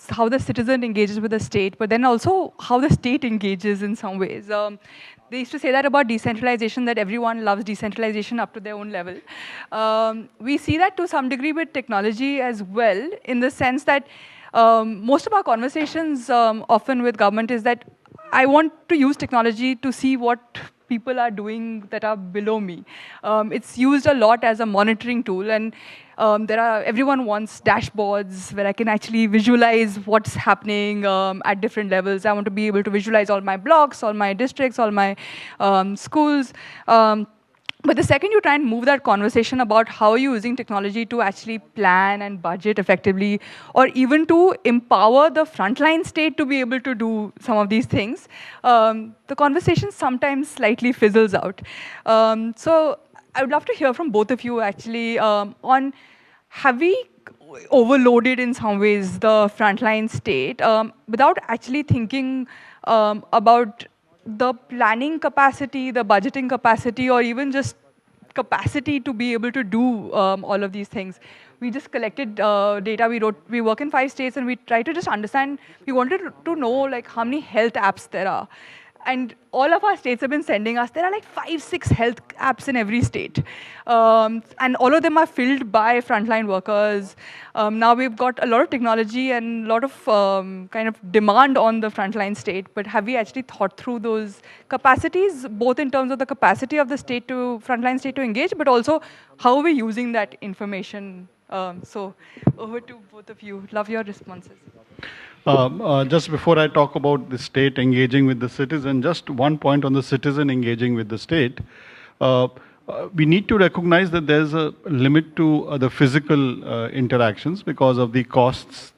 how the citizen engages with the state, but then also how the state engages in some ways. They used to say that about decentralization, that everyone loves decentralization up to their own level. We see that to some degree with technology as well, in the sense that most of our conversations often with government is that I want to use technology to see what people are doing that are below me. It's used a lot as a monitoring tool, and everyone wants dashboards where I can actually visualize what's happening at different levels. I want to be able to visualize all my blocks, all my districts, all my schools. But the second you try and move that conversation about how you're using technology to actually plan and budget effectively, or even to empower the frontline state to be able to do some of these things, the conversation sometimes slightly fizzles out. So I would love to hear from both of you actually on, have we overloaded in some ways the frontline state without actually thinking about the planning capacity, the budgeting capacity, or even just capacity to be able to do all of these things. We just collected data. We work in 5 states, and we try to just understand. We wanted to know like how many health apps there are. And all of our states have been sending us, there are like 5, 6 health apps in every state. And all of them are filled by frontline workers. Now we've got a lot of technology and a lot of kind of demand on the frontline state, but have we actually thought through those capacities, both in terms of the capacity of the state to, frontline state to engage, but also how are we using that information? So over to both of you. Love your responses. Just before I talk about the state engaging with the citizen, just one point on the citizen engaging with the state. We need to recognize that there's a limit to the physical interactions because of the costs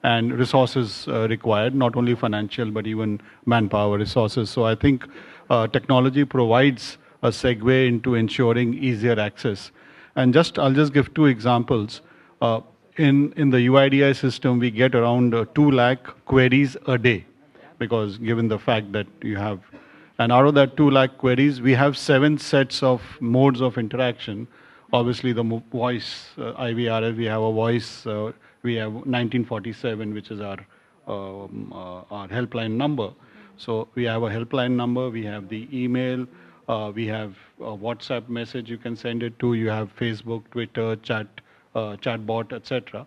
and resources required, not only financial, but even manpower resources. So I think technology provides a segue into ensuring easier access. And I'll just give 2 examples. In the UIDI system, we get around 2 lakh queries a day, because given the fact that you have, and out of that 2 lakh queries, we have 7 sets of modes of interaction Obviously, the voice, IVRF, we have a voice, we have 1947, which is our helpline number. So we have a helpline number, we have the email, we have a WhatsApp message you can send it to, you have Facebook, Twitter, chatbot, etc.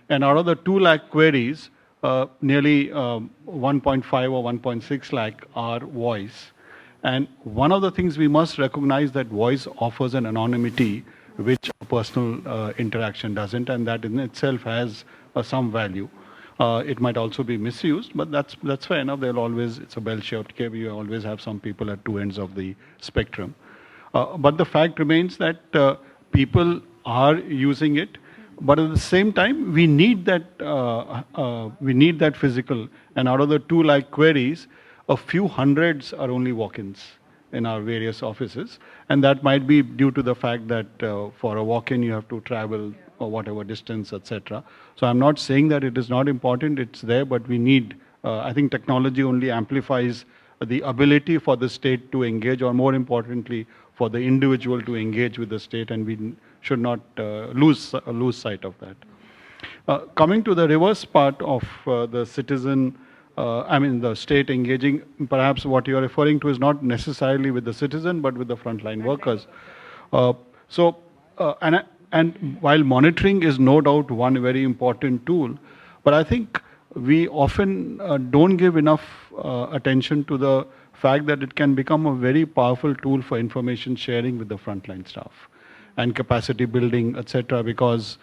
And out of the 2 lakh queries, nearly 1.5 or 1.6 lakh are voice. And one of the things we must recognize that voice offers an anonymity which personal interaction doesn't, and that in itself has some value. It might also be misused, but that's fair enough. There'll always, it's a bell-shaped curve. You always have some people at two ends of the spectrum. But the fact remains that people are using it, but at the same time, we need that physical. And out of the 2 lakh queries, a few hundreds are only walk-ins in our various offices, and that might be due to the fact that for a walk-in you have to travel or whatever distance, etc. So I'm not saying that it is not important, it's there, but we need, I think technology only amplifies the ability for the state to engage, or more importantly, for the individual to engage with the state, and we should not lose sight of that. Coming to the reverse part of the citizen, the state engaging, perhaps what you're referring to is not necessarily with the citizen, but with the frontline workers. And while monitoring is no doubt one very important tool, but I think we often don't give enough attention to the fact that it can become a very powerful tool for information sharing with the frontline staff and capacity building, etc. Because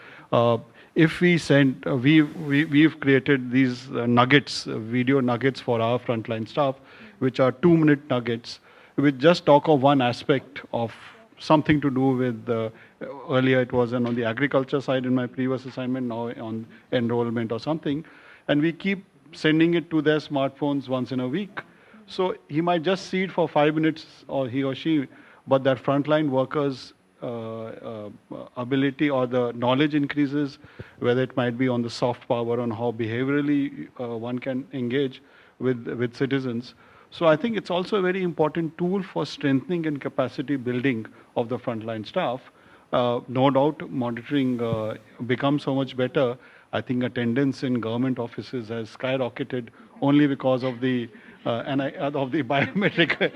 if we send, we've created these nuggets, video nuggets for our frontline staff, which are 2-minute nuggets, which just talk of one aspect of something to do with, earlier it was on the agriculture side in my previous assignment, now on enrollment or something. And we keep sending it to their smartphones once in a week. So he might just see it for 5 minutes, or he or she, but that frontline workers' ability or the knowledge increases, whether it might be on the soft power, on how behaviorally one can engage with citizens. So I think it's also a very important tool for strengthening and capacity building of the frontline staff. No doubt monitoring becomes so much better. I think attendance in government offices has skyrocketed only because of the biometric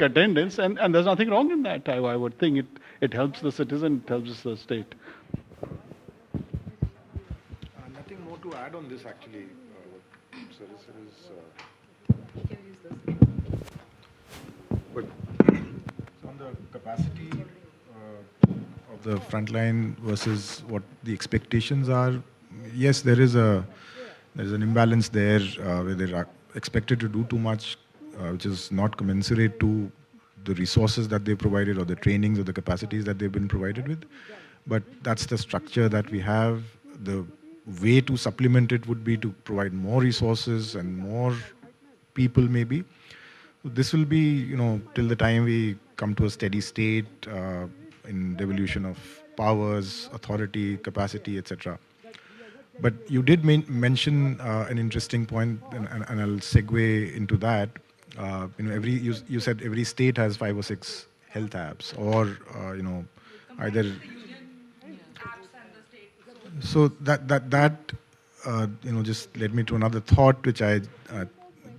attendance, and there's nothing wrong in that. I would think it helps the citizen, it helps the state. Nothing more to add on this actually. But on the capacity of the frontline versus what the expectations are, yes, there's an imbalance there where they're expected to do too much, which is not commensurate to the resources that they provided or the trainings or the capacities that they've been provided with. But that's the structure that we have. The way to supplement it would be to provide more resources and more people maybe. This will be, till the time we come to a steady state in devolution of powers, authority, capacity, etc. But you did mention an interesting point, and I'll segue into that. You said every state has 5 or 6 health apps, or either. So that just led me to another thought, which I,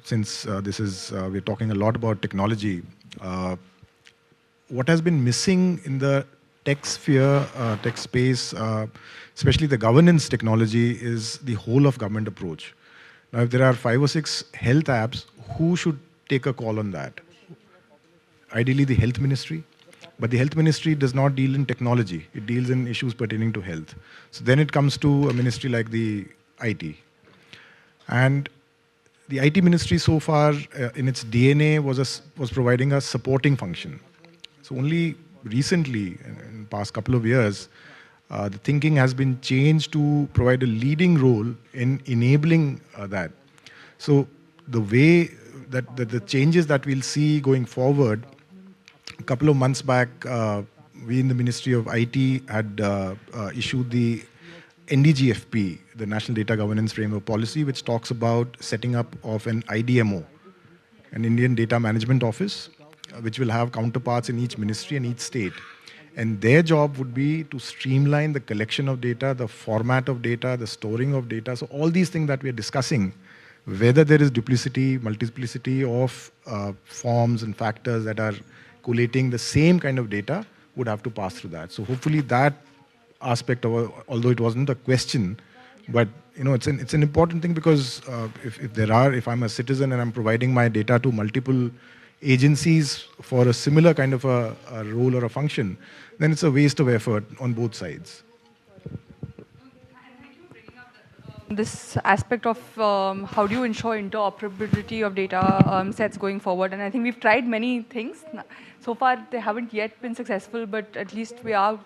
since we're talking a lot about technology. What has been missing in the tech sphere, tech space, especially the governance technology, is the whole of government approach. Now, if there are 5 or 6 health apps, who should take a call on that? Ideally, the health ministry. But the health ministry does not deal in technology. It deals in issues pertaining to health. So then it comes to a ministry like the IT. And the IT ministry so far, in its DNA, was providing a supporting function. So only recently, in the past couple of years, the thinking has been changed to provide a leading role in enabling that. So the way that the changes that we'll see going forward, a couple of months back, we in the Ministry of IT had issued the NDGFP, the National Data Governance Framework Policy, which talks about setting up of an IDMO, an Indian Data Management Office, which will have counterparts in each ministry and each state. And their job would be to streamline the collection of data, the format of data, the storing of data. So all these things that we are discussing, whether there is duplicity, multiplicity of forms and factors that are collating the same kind of data, would have to pass through that. So hopefully that aspect of, although it wasn't a question, but it's an important thing, because if I'm a citizen and I'm providing my data to multiple agencies for a similar kind of a role or a function, then it's a waste of effort on both sides. This aspect of how do you ensure interoperability of data sets going forward, and I think we've tried many things. So far, they haven't yet been successful, but at least we are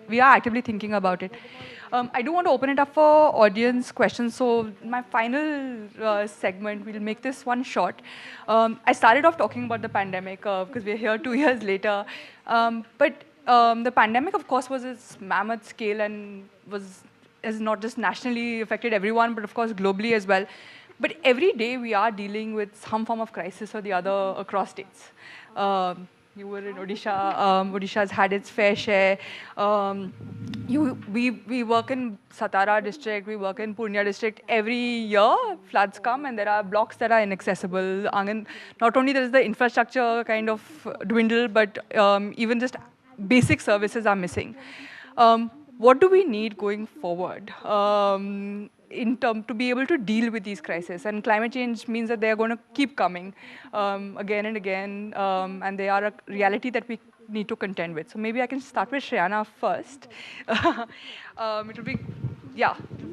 we are actively thinking about it. I do want to open it up for audience questions. So my final segment, we'll make this one short. I started off talking about the pandemic because we're here 2 years later, but the pandemic, of course, was its mammoth scale and has not just nationally affected everyone, but of course globally as well. But every day we are dealing with some form of crisis or the other across states. You were in Odisha. Odisha has had its fair share. We work in Satara district. We work in Purnia district. Every year floods come and there are blocks that are inaccessible. Not only there is the infrastructure kind of dwindle, but even just basic services are missing. What do we need going forward to be able to deal with these crises? And climate change means that they are going to keep coming again and again, and they are a reality that we need to contend with. So maybe I can start with Shreyana first. It would be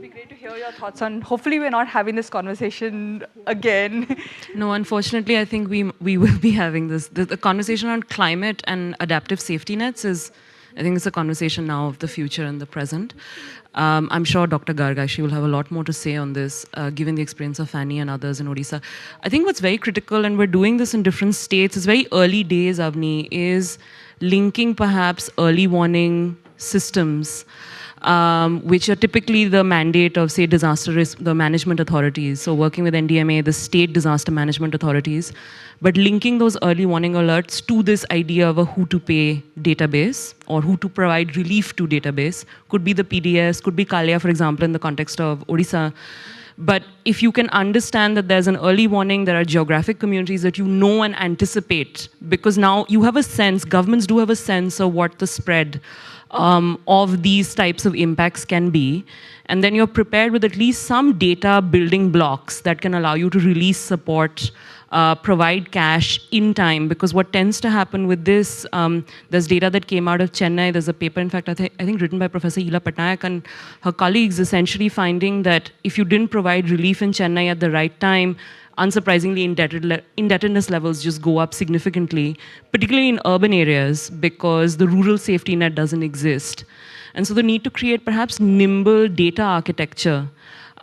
great to hear your thoughts on. Hopefully, we're not having this conversation again. No, unfortunately, I think we will be having this. The conversation on climate and adaptive safety nets is, I think it's a conversation now of the future and the present. I'm sure Dr. Garg, she will have a lot more to say on this, given the experience of Fanny and others in Orissa. I think what's very critical, and we're doing this in different states, it's very early days, Avni, is linking perhaps early warning systems, which are typically the mandate of, say, disaster risk, the management authorities. So working with NDMA, the state disaster management authorities, but linking those early warning alerts to this idea of a who to pay database or who to provide relief to database. Could be the PDS, could be Kalya, for example, in the context of Orissa. But if you can understand that there's an early warning, there are geographic communities that you know and anticipate, because now you have a sense, governments do have a sense of what the spread of these types of impacts can be. And then you're prepared with at least some data building blocks that can allow you to release support, provide cash in time. Because what tends to happen with this, there's data that came out of Chennai. There's a paper, in fact, I think written by Professor Ila Patnaik and her colleagues, essentially finding that if you didn't provide relief in Chennai at the right time, unsurprisingly, indebtedness levels just go up significantly, particularly in urban areas, because the rural safety net doesn't exist. And so the need to create perhaps nimble data architecture,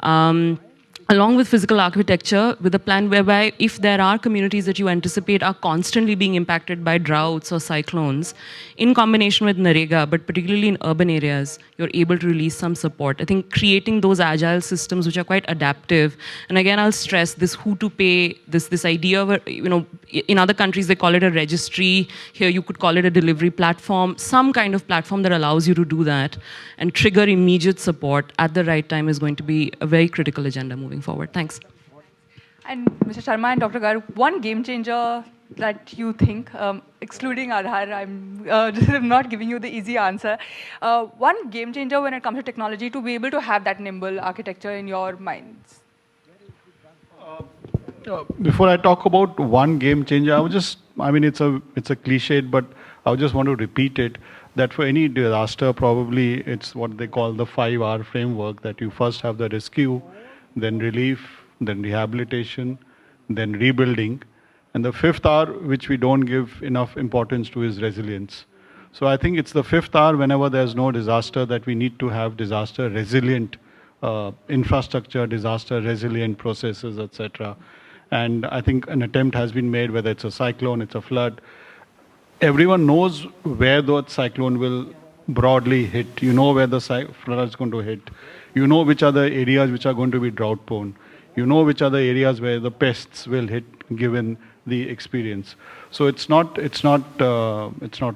along with physical architecture, with a plan whereby if there are communities that you anticipate are constantly being impacted by droughts or cyclones, in combination with NREGA, but particularly in urban areas, you're able to release some support. I think creating those agile systems which are quite adaptive, and again, I'll stress this who to pay, this idea of, in other countries they call it a registry, here you could call it a delivery platform, some kind of platform that allows you to do that and trigger immediate support at the right time is going to be a very critical agenda moving forward. Thanks. And Mr. Sharma and Dr. Garg, one game changer that you think, excluding Aadhaar, I'm not giving you the easy answer, one game changer when it comes to technology to be able to have that nimble architecture in your minds? Before I talk about one game changer, it's a cliche, but I just want to repeat it, that for any disaster, probably it's what they call the 5R framework, that you first have the rescue, then relief, then rehabilitation, then rebuilding. And the 5th R, which we don't give enough importance to, is resilience. So I think it's the 5th R whenever there's no disaster that we need to have disaster resilient infrastructure, disaster resilient processes, etc. And I think an attempt has been made, whether it's a cyclone, it's a flood. Everyone knows where the cyclone will broadly hit. You know where the flood is going to hit. You know which are the areas which are going to be drought prone. You know which are the areas where the pests will hit given the experience. So it's not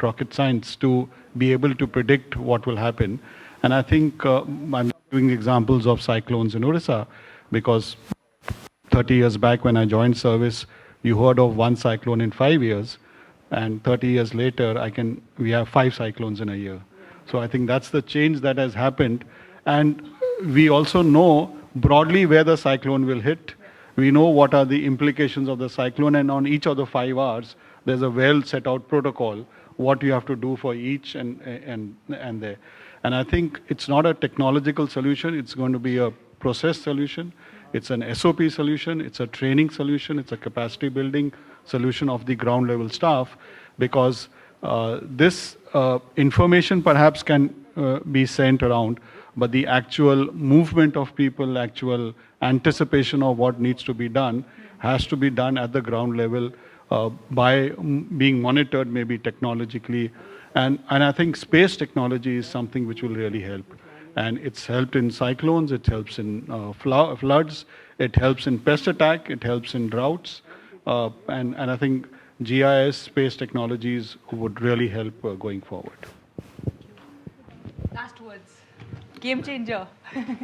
rocket science to be able to predict what will happen. And I think I'm giving examples of cyclones in Orissa because 30 years back when I joined service, you heard of one cyclone in 5 years, and 30 years later, we have 5 cyclones in a year. So I think that's the change that has happened. And we also know broadly where the cyclone will hit. We know what are the implications of the cyclone, and on each of the 5 hours, there's a well set out protocol, what you have to do for each and there. And I think it's not a technological solution, it's going to be a process solution. It's an SOP solution, it's a training solution, it's a capacity building solution of the ground level staff, because this information perhaps can be sent around, but the actual movement of people, actual anticipation of what needs to be done has to be done at the ground level by being monitored maybe technologically. And I think space technology is something which will really help. And it's helped in cyclones, it helps in floods, it helps in pest attack, it helps in droughts. And I think GIS space technologies would really help going forward. Last words. Game changer.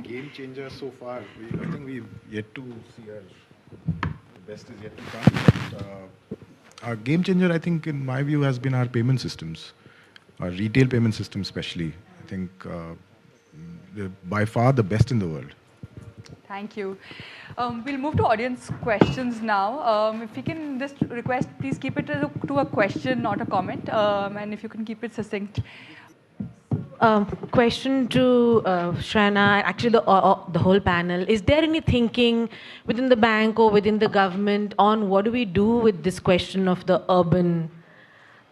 Game changer so far. I think we've yet to see the best is yet to come. But, our game changer, I think, in my view, has been our payment systems, our retail payment system especially. I think they're by far the best in the world. Thank you. We'll move to audience questions now. If you can just request, please keep it to a question, not a comment. And if you can keep it succinct. Question to Shrana, actually the whole panel. Is there any thinking within the bank or within the government on what do we do with this question of the urban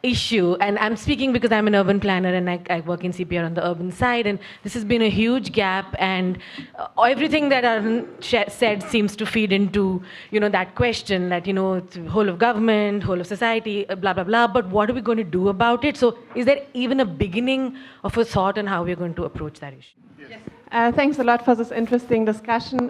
issue? And I'm speaking because I'm an urban planner and I work in CPR on the urban side, and this has been a huge gap, and everything that Arun said seems to feed into, that question that, it's whole of government, whole of society, blah, blah, blah, but what are we going to do about it? So is there even a beginning of a thought on how we're going to approach that issue? Yes. Thanks a lot for this interesting discussion.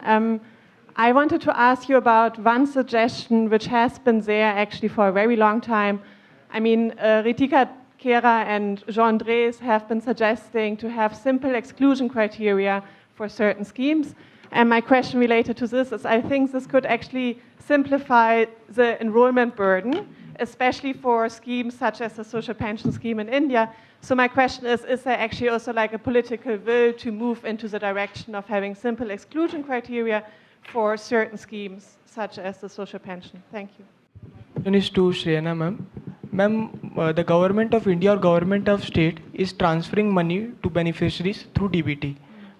I wanted to ask you about one suggestion which has been there actually for a very long time. I mean, Ritika Kera and Jean Drees have been suggesting to have simple exclusion criteria for certain schemes. And my question related to this is, I think this could actually simplify the enrollment burden, especially for schemes such as the social pension scheme in India. So my question is there actually also like a political will to move into the direction of having simple exclusion criteria for certain schemes, such as the social pension? Thank you. Question is to Shreyana ma'am. Ma'am, the government of India or government of state is transferring money to beneficiaries through DBT.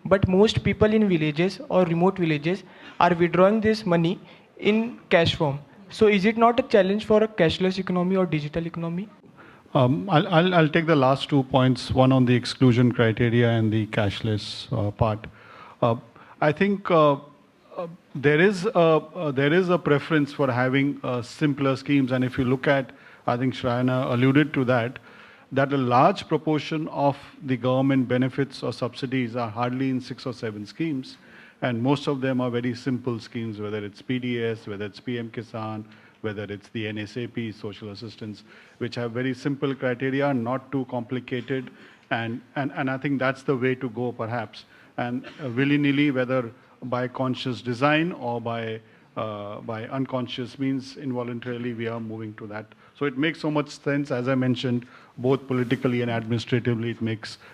But most people in villages or remote villages are withdrawing this money in cash form. So is it not a challenge for a cashless economy or digital economy? I'll take the last 2 points, one on the exclusion criteria and the cashless part. I think there is a preference for having simpler schemes, and if you look at, I think Shreyana alluded to that a large proportion of the government benefits or subsidies are hardly in 6 or 7 schemes, and most of them are very simple schemes, whether it's PDS, whether it's PM Kisan, whether it's the NSAP, social assistance, which have very simple criteria, not too complicated, and I think that's the way to go perhaps. And willy-nilly, whether by conscious design or by unconscious means, involuntarily we are moving to that. So it makes so much sense, as I mentioned, both politically and administratively,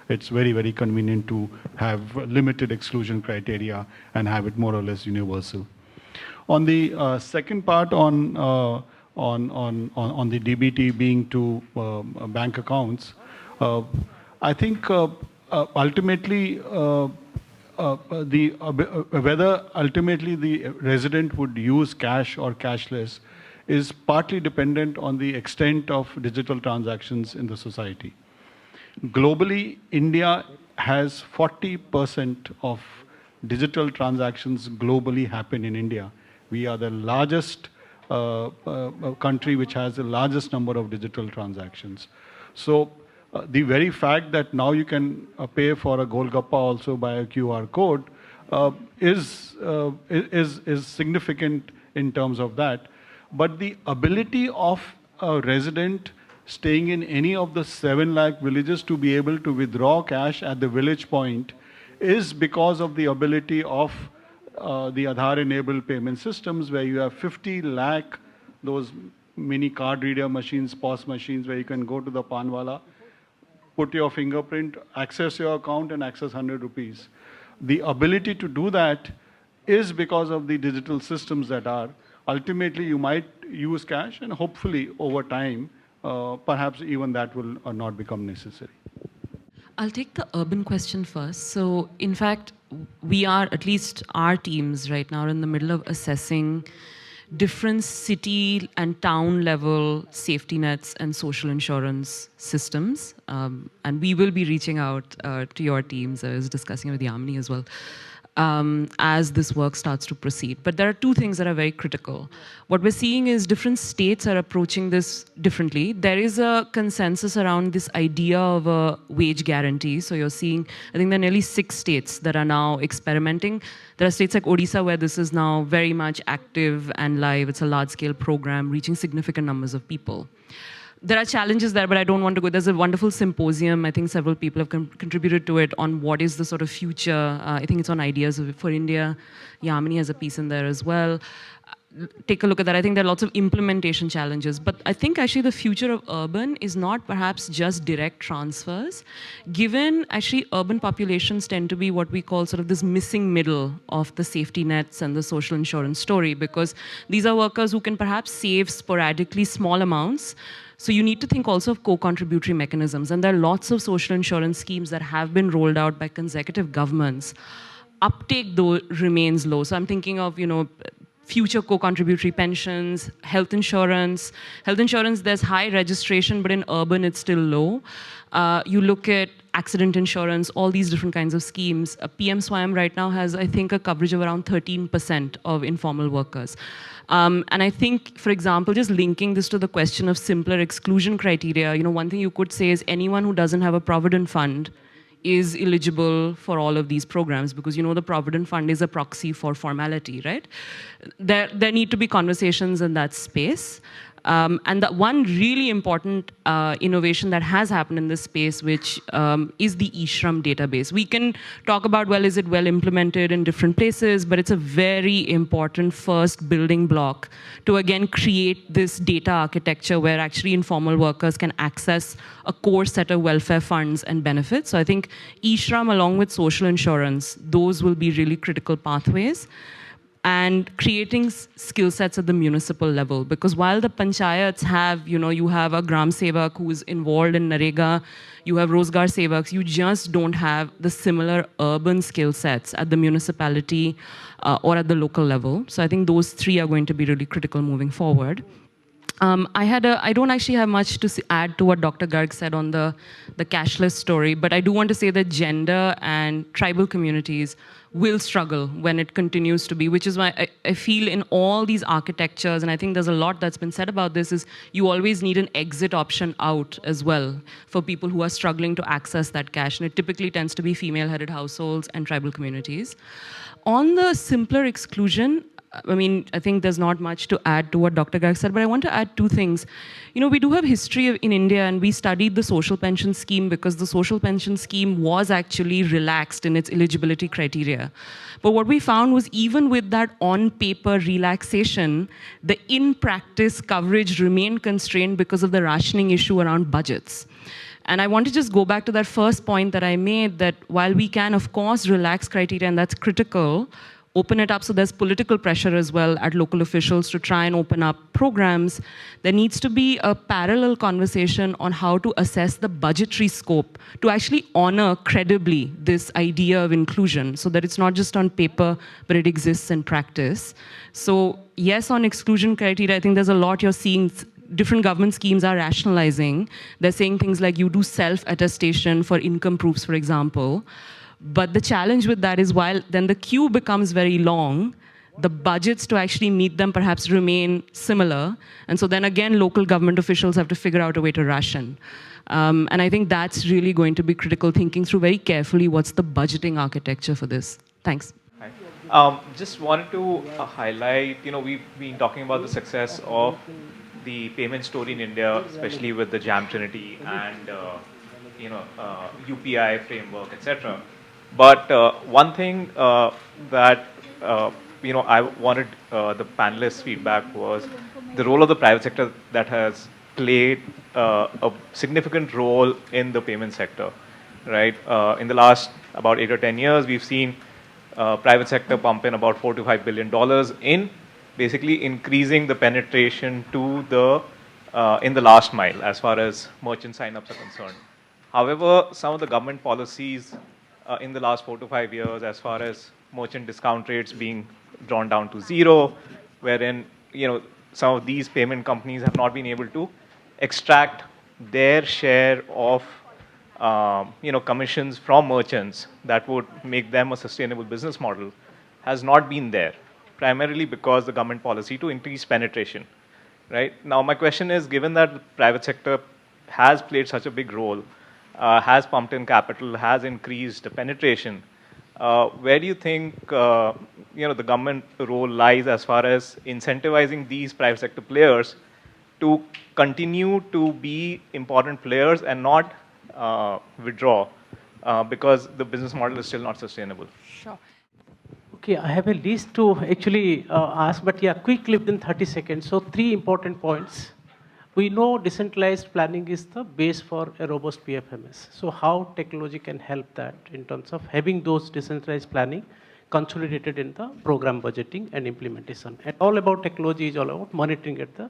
it's very, very convenient to have limited exclusion criteria and have it more or less universal. On the second part on the DBT being to bank accounts, I think ultimately whether ultimately the resident would use cash or cashless is partly dependent on the extent of digital transactions in the society. Globally, India has 40% of digital transactions globally happen in India. We are the largest country which has the largest number of digital transactions. So the very fact that now you can pay for a Golgappa also by a QR code is significant in terms of that. but the ability of a resident staying in any of the 7 lakh villages to be able to withdraw cash at the village point is because of the ability of the Aadhaar-enabled payment systems, where you have 50 lakh those mini card reader machines, POS machines, where you can go to the panwala, put your fingerprint, access your account, and access 100 rupees. The ability to do that is because of the digital systems that are. Ultimately, you might use cash, and hopefully, over time, perhaps even that will not become necessary. I'll take the urban question first. So, in fact, we are, at least our teams right now, are in the middle of assessing different city and town level safety nets and social insurance systems. And we will be reaching out to your teams. I was discussing with Yamini as well, as this work starts to proceed. But there are two things that are very critical. What we're seeing is different states are approaching this differently. There is a consensus around this idea of a wage guarantee. So you're seeing, I think there are nearly 6 states that are now experimenting. There are states like Orissa where this is now very much active and live. It's a large-scale program reaching significant numbers of people. There are challenges there, but I don't want to go. There's a wonderful symposium. I think several people have contributed to it on what is the sort of future. I think it's on ideas for India. Yamini has a piece in there as well. Take a look at that. I think there are lots of implementation challenges. But I think actually the future of urban is not perhaps just direct transfers. Given actually urban populations tend to be what we call sort of this missing middle of the safety nets and the social insurance story, because these are workers who can perhaps save sporadically small amounts. So you need to think also of co-contributory mechanisms. And there are lots of social insurance schemes that have been rolled out by consecutive governments. Uptake, though, remains low. So I'm thinking of, future co-contributory pensions, health insurance. Health insurance, there's high registration, but in urban, it's still low. You look at accident insurance, all these different kinds of schemes. PM SWAYAM right now has, I think, a coverage of around 13% of informal workers. And I think, for example, just linking this to the question of simpler exclusion criteria, one thing you could say is anyone who doesn't have a provident fund is eligible for all of these programs, because the Provident Fund is a proxy for formality, right? There need to be conversations in that space. And the one really important innovation that has happened in this space, which is the Isram Database. We can talk about, well, is it well implemented in different places, but it's a very important first building block to, again, create this data architecture where actually informal workers can access a core set of welfare funds and benefits. So I think Isram, along with social insurance, those will be really critical pathways. And creating skill sets at the municipal level. Because while the panchayats have, you have a Gram Sevak who is involved in Narega, you have Rozgar Sevaks, you just don't have the similar urban skill sets at the municipality or at the local level. So I think those 3 are going to be really critical moving forward. I don't actually have much to add to what Dr. Garg said on the cashless story, but I do want to say that gender and tribal communities will struggle when it continues to be, which is why I feel in all these architectures, and I think there's a lot that's been said about this, is you always need an exit option out as well for people who are struggling to access that cash. And it typically tends to be female-headed households and tribal communities. On the simpler exclusion, I think there's not much to add to what Dr. Garg said, but I want to add 2 things. We do have history in India, and we studied the social pension scheme because the social pension scheme was actually relaxed in its eligibility criteria. But what we found was even with that on-paper relaxation, the in-practice coverage remained constrained because of the rationing issue around budgets. And I want to just go back to that first point that I made, that while we can, of course, relax criteria, and that's critical, open it up, so there's political pressure as well at local officials to try and open up programs. There needs to be a parallel conversation on how to assess the budgetary scope to actually honor credibly this idea of inclusion, so that it's not just on paper, but it exists in practice. So yes, on exclusion criteria, I think there's a lot you're seeing. Different government schemes are rationalizing. They're saying things like you do self-attestation for income proofs, for example. But the challenge with that is, while then the queue becomes very long, the budgets to actually meet them perhaps remain similar. And so then again, local government officials have to figure out a way to ration. And I think that's really going to be critical, thinking through very carefully what's the budgeting architecture for this. Thanks. Hi. Just wanted to highlight, we've been talking about the success of the payment story in India, especially with the Jam Trinity and, UPI framework, etc. But one thing that, I wanted the panelists' feedback was the role of the private sector that has played a significant role in the payment sector, right? In the last about 8 or 10 years, we've seen private sector pump in about $4 to $5 billion in basically increasing the penetration to the in the last mile as far as merchant signups are concerned. However, some of the government policies in the last 4 to 5 years, as far as merchant discount rates being drawn down to zero, wherein some of these payment companies have not been able to extract their share of commissions from merchants that would make them a sustainable business model, has not been there, primarily because the government policy to increase penetration. Right now, my question is: given that the private sector has played such a big role, has pumped in capital, has increased the penetration, where do you think the government role lies as far as incentivizing these private sector players to continue to be important players and not withdraw because the business model is still not sustainable? Sure. Okay, I have a list to actually ask, but yeah, quickly within 30 seconds. So 3 important points. We know decentralized planning is the base for a robust PFMS. So how technology can help that in terms of having those decentralized planning consolidated in the program budgeting and implementation. And all about technology is all about monitoring at the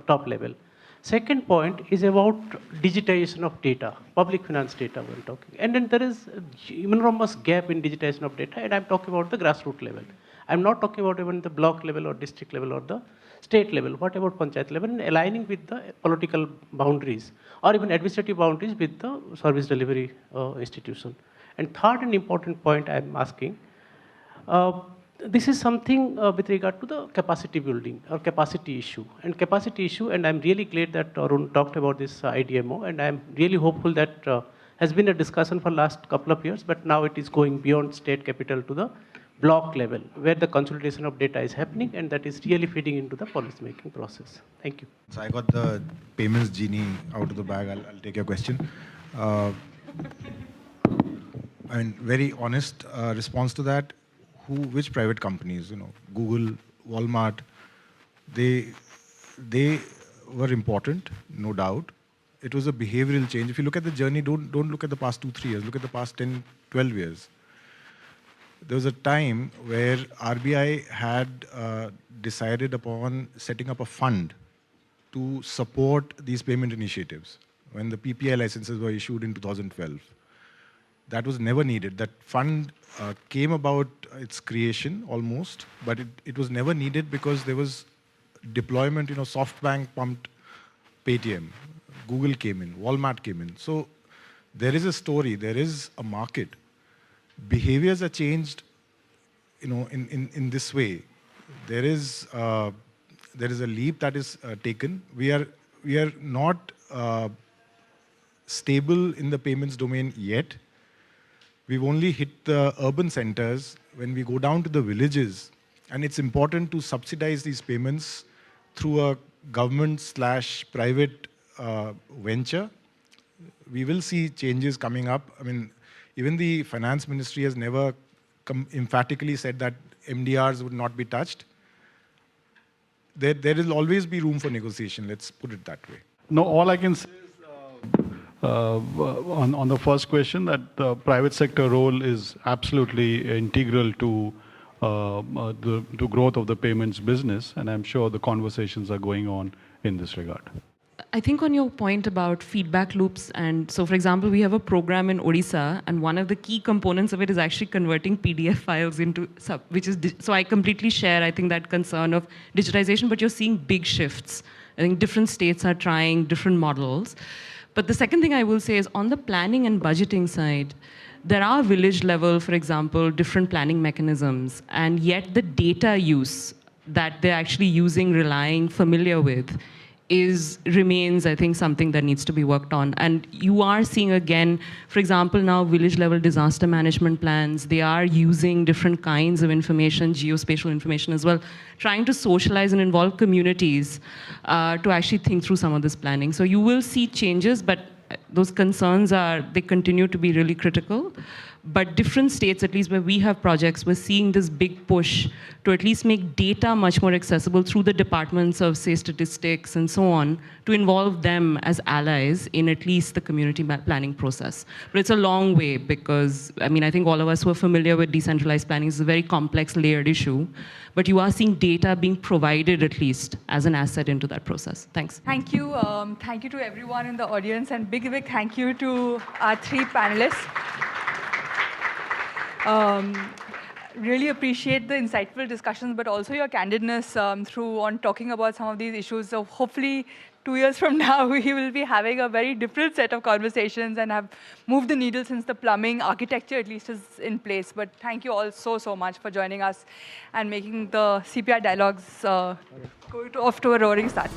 top level. Second point is about digitization of data, public finance data we're talking. And then there is enormous gap in digitization of data, and I'm talking about the grassroots level. I'm not talking about even the block level or district level or the state level. What about panchayat level? And aligning with the political boundaries or even administrative boundaries with the service delivery institution. And third and important point I'm asking, this is something with regard to the capacity building or capacity issue. And I'm really glad that Arun talked about this IDMO, and I'm really hopeful that has been a discussion for last couple of years, but now it is going beyond state capital to the block level, where the consolidation of data is happening, and that is really feeding into the policy making process. Thank you. So I got the payments genie out of the bag. I'll take your question. And very honest response to that. Which private companies, Google, Walmart, they were important, no doubt. It was a behavioral change. If you look at the journey, don't look at the past 2-3 years, look at the past 10, 12 years. There was a time where RBI had decided upon setting up a fund to support these payment initiatives when the PPI licenses were issued in 2012. That was never needed. That fund came about its creation almost, but it was never needed because there was deployment. SoftBank pumped Paytm, Google came in, Walmart came in. So there is a story, there is a market. Behaviors are changed, in this way. There is a leap that is taken. We are not stable in the payments domain yet. We've only hit the urban centers. When we go down to the villages, and it's important to subsidize these payments through a government/private venture, we will see changes coming up. I mean, even the finance ministry has never emphatically said that MDRs would not be touched. There will always be room for negotiation, let's put it that way. No, all I can say is, on the first question, that the private sector role is absolutely integral to the growth of the payments business, and I'm sure the conversations are going on in this regard. I think on your point about feedback loops, and so for example, we have a program in Orissa, and one of the key components of it is actually converting PDF files into so I completely share, I think, that concern of digitization, but you're seeing big shifts. I think different states are trying different models. But the second thing I will say is on the planning and budgeting side, there are village level, for example, different planning mechanisms, and yet the data use that they're actually using, relying, familiar with, remains, I think, something that needs to be worked on. And you are seeing again, for example, now village level disaster management plans, they are using different kinds of information, geospatial information as well, trying to socialize and involve communities to actually think through some of this planning. So you will see changes, but those concerns they continue to be really critical. But different states, at least where we have projects, we're seeing this big push to at least make data much more accessible through the departments of, say, statistics and so on, to involve them as allies in at least the community planning process. But it's a long way because, I mean, I think all of us who are familiar with decentralized planning is a very complex, layered issue. But you are seeing data being provided at least as an asset into that process. Thanks. Thank you. Thank you to everyone in the audience, and big thank you to our three panelists. Really appreciate the insightful discussions, but also your candidness on talking about some of these issues. So hopefully 2 years from now, we will be having a very different set of conversations and have moved the needle since the plumbing architecture at least is in place. But thank you all so much for joining us and making the CPR dialogues go off to a roaring start.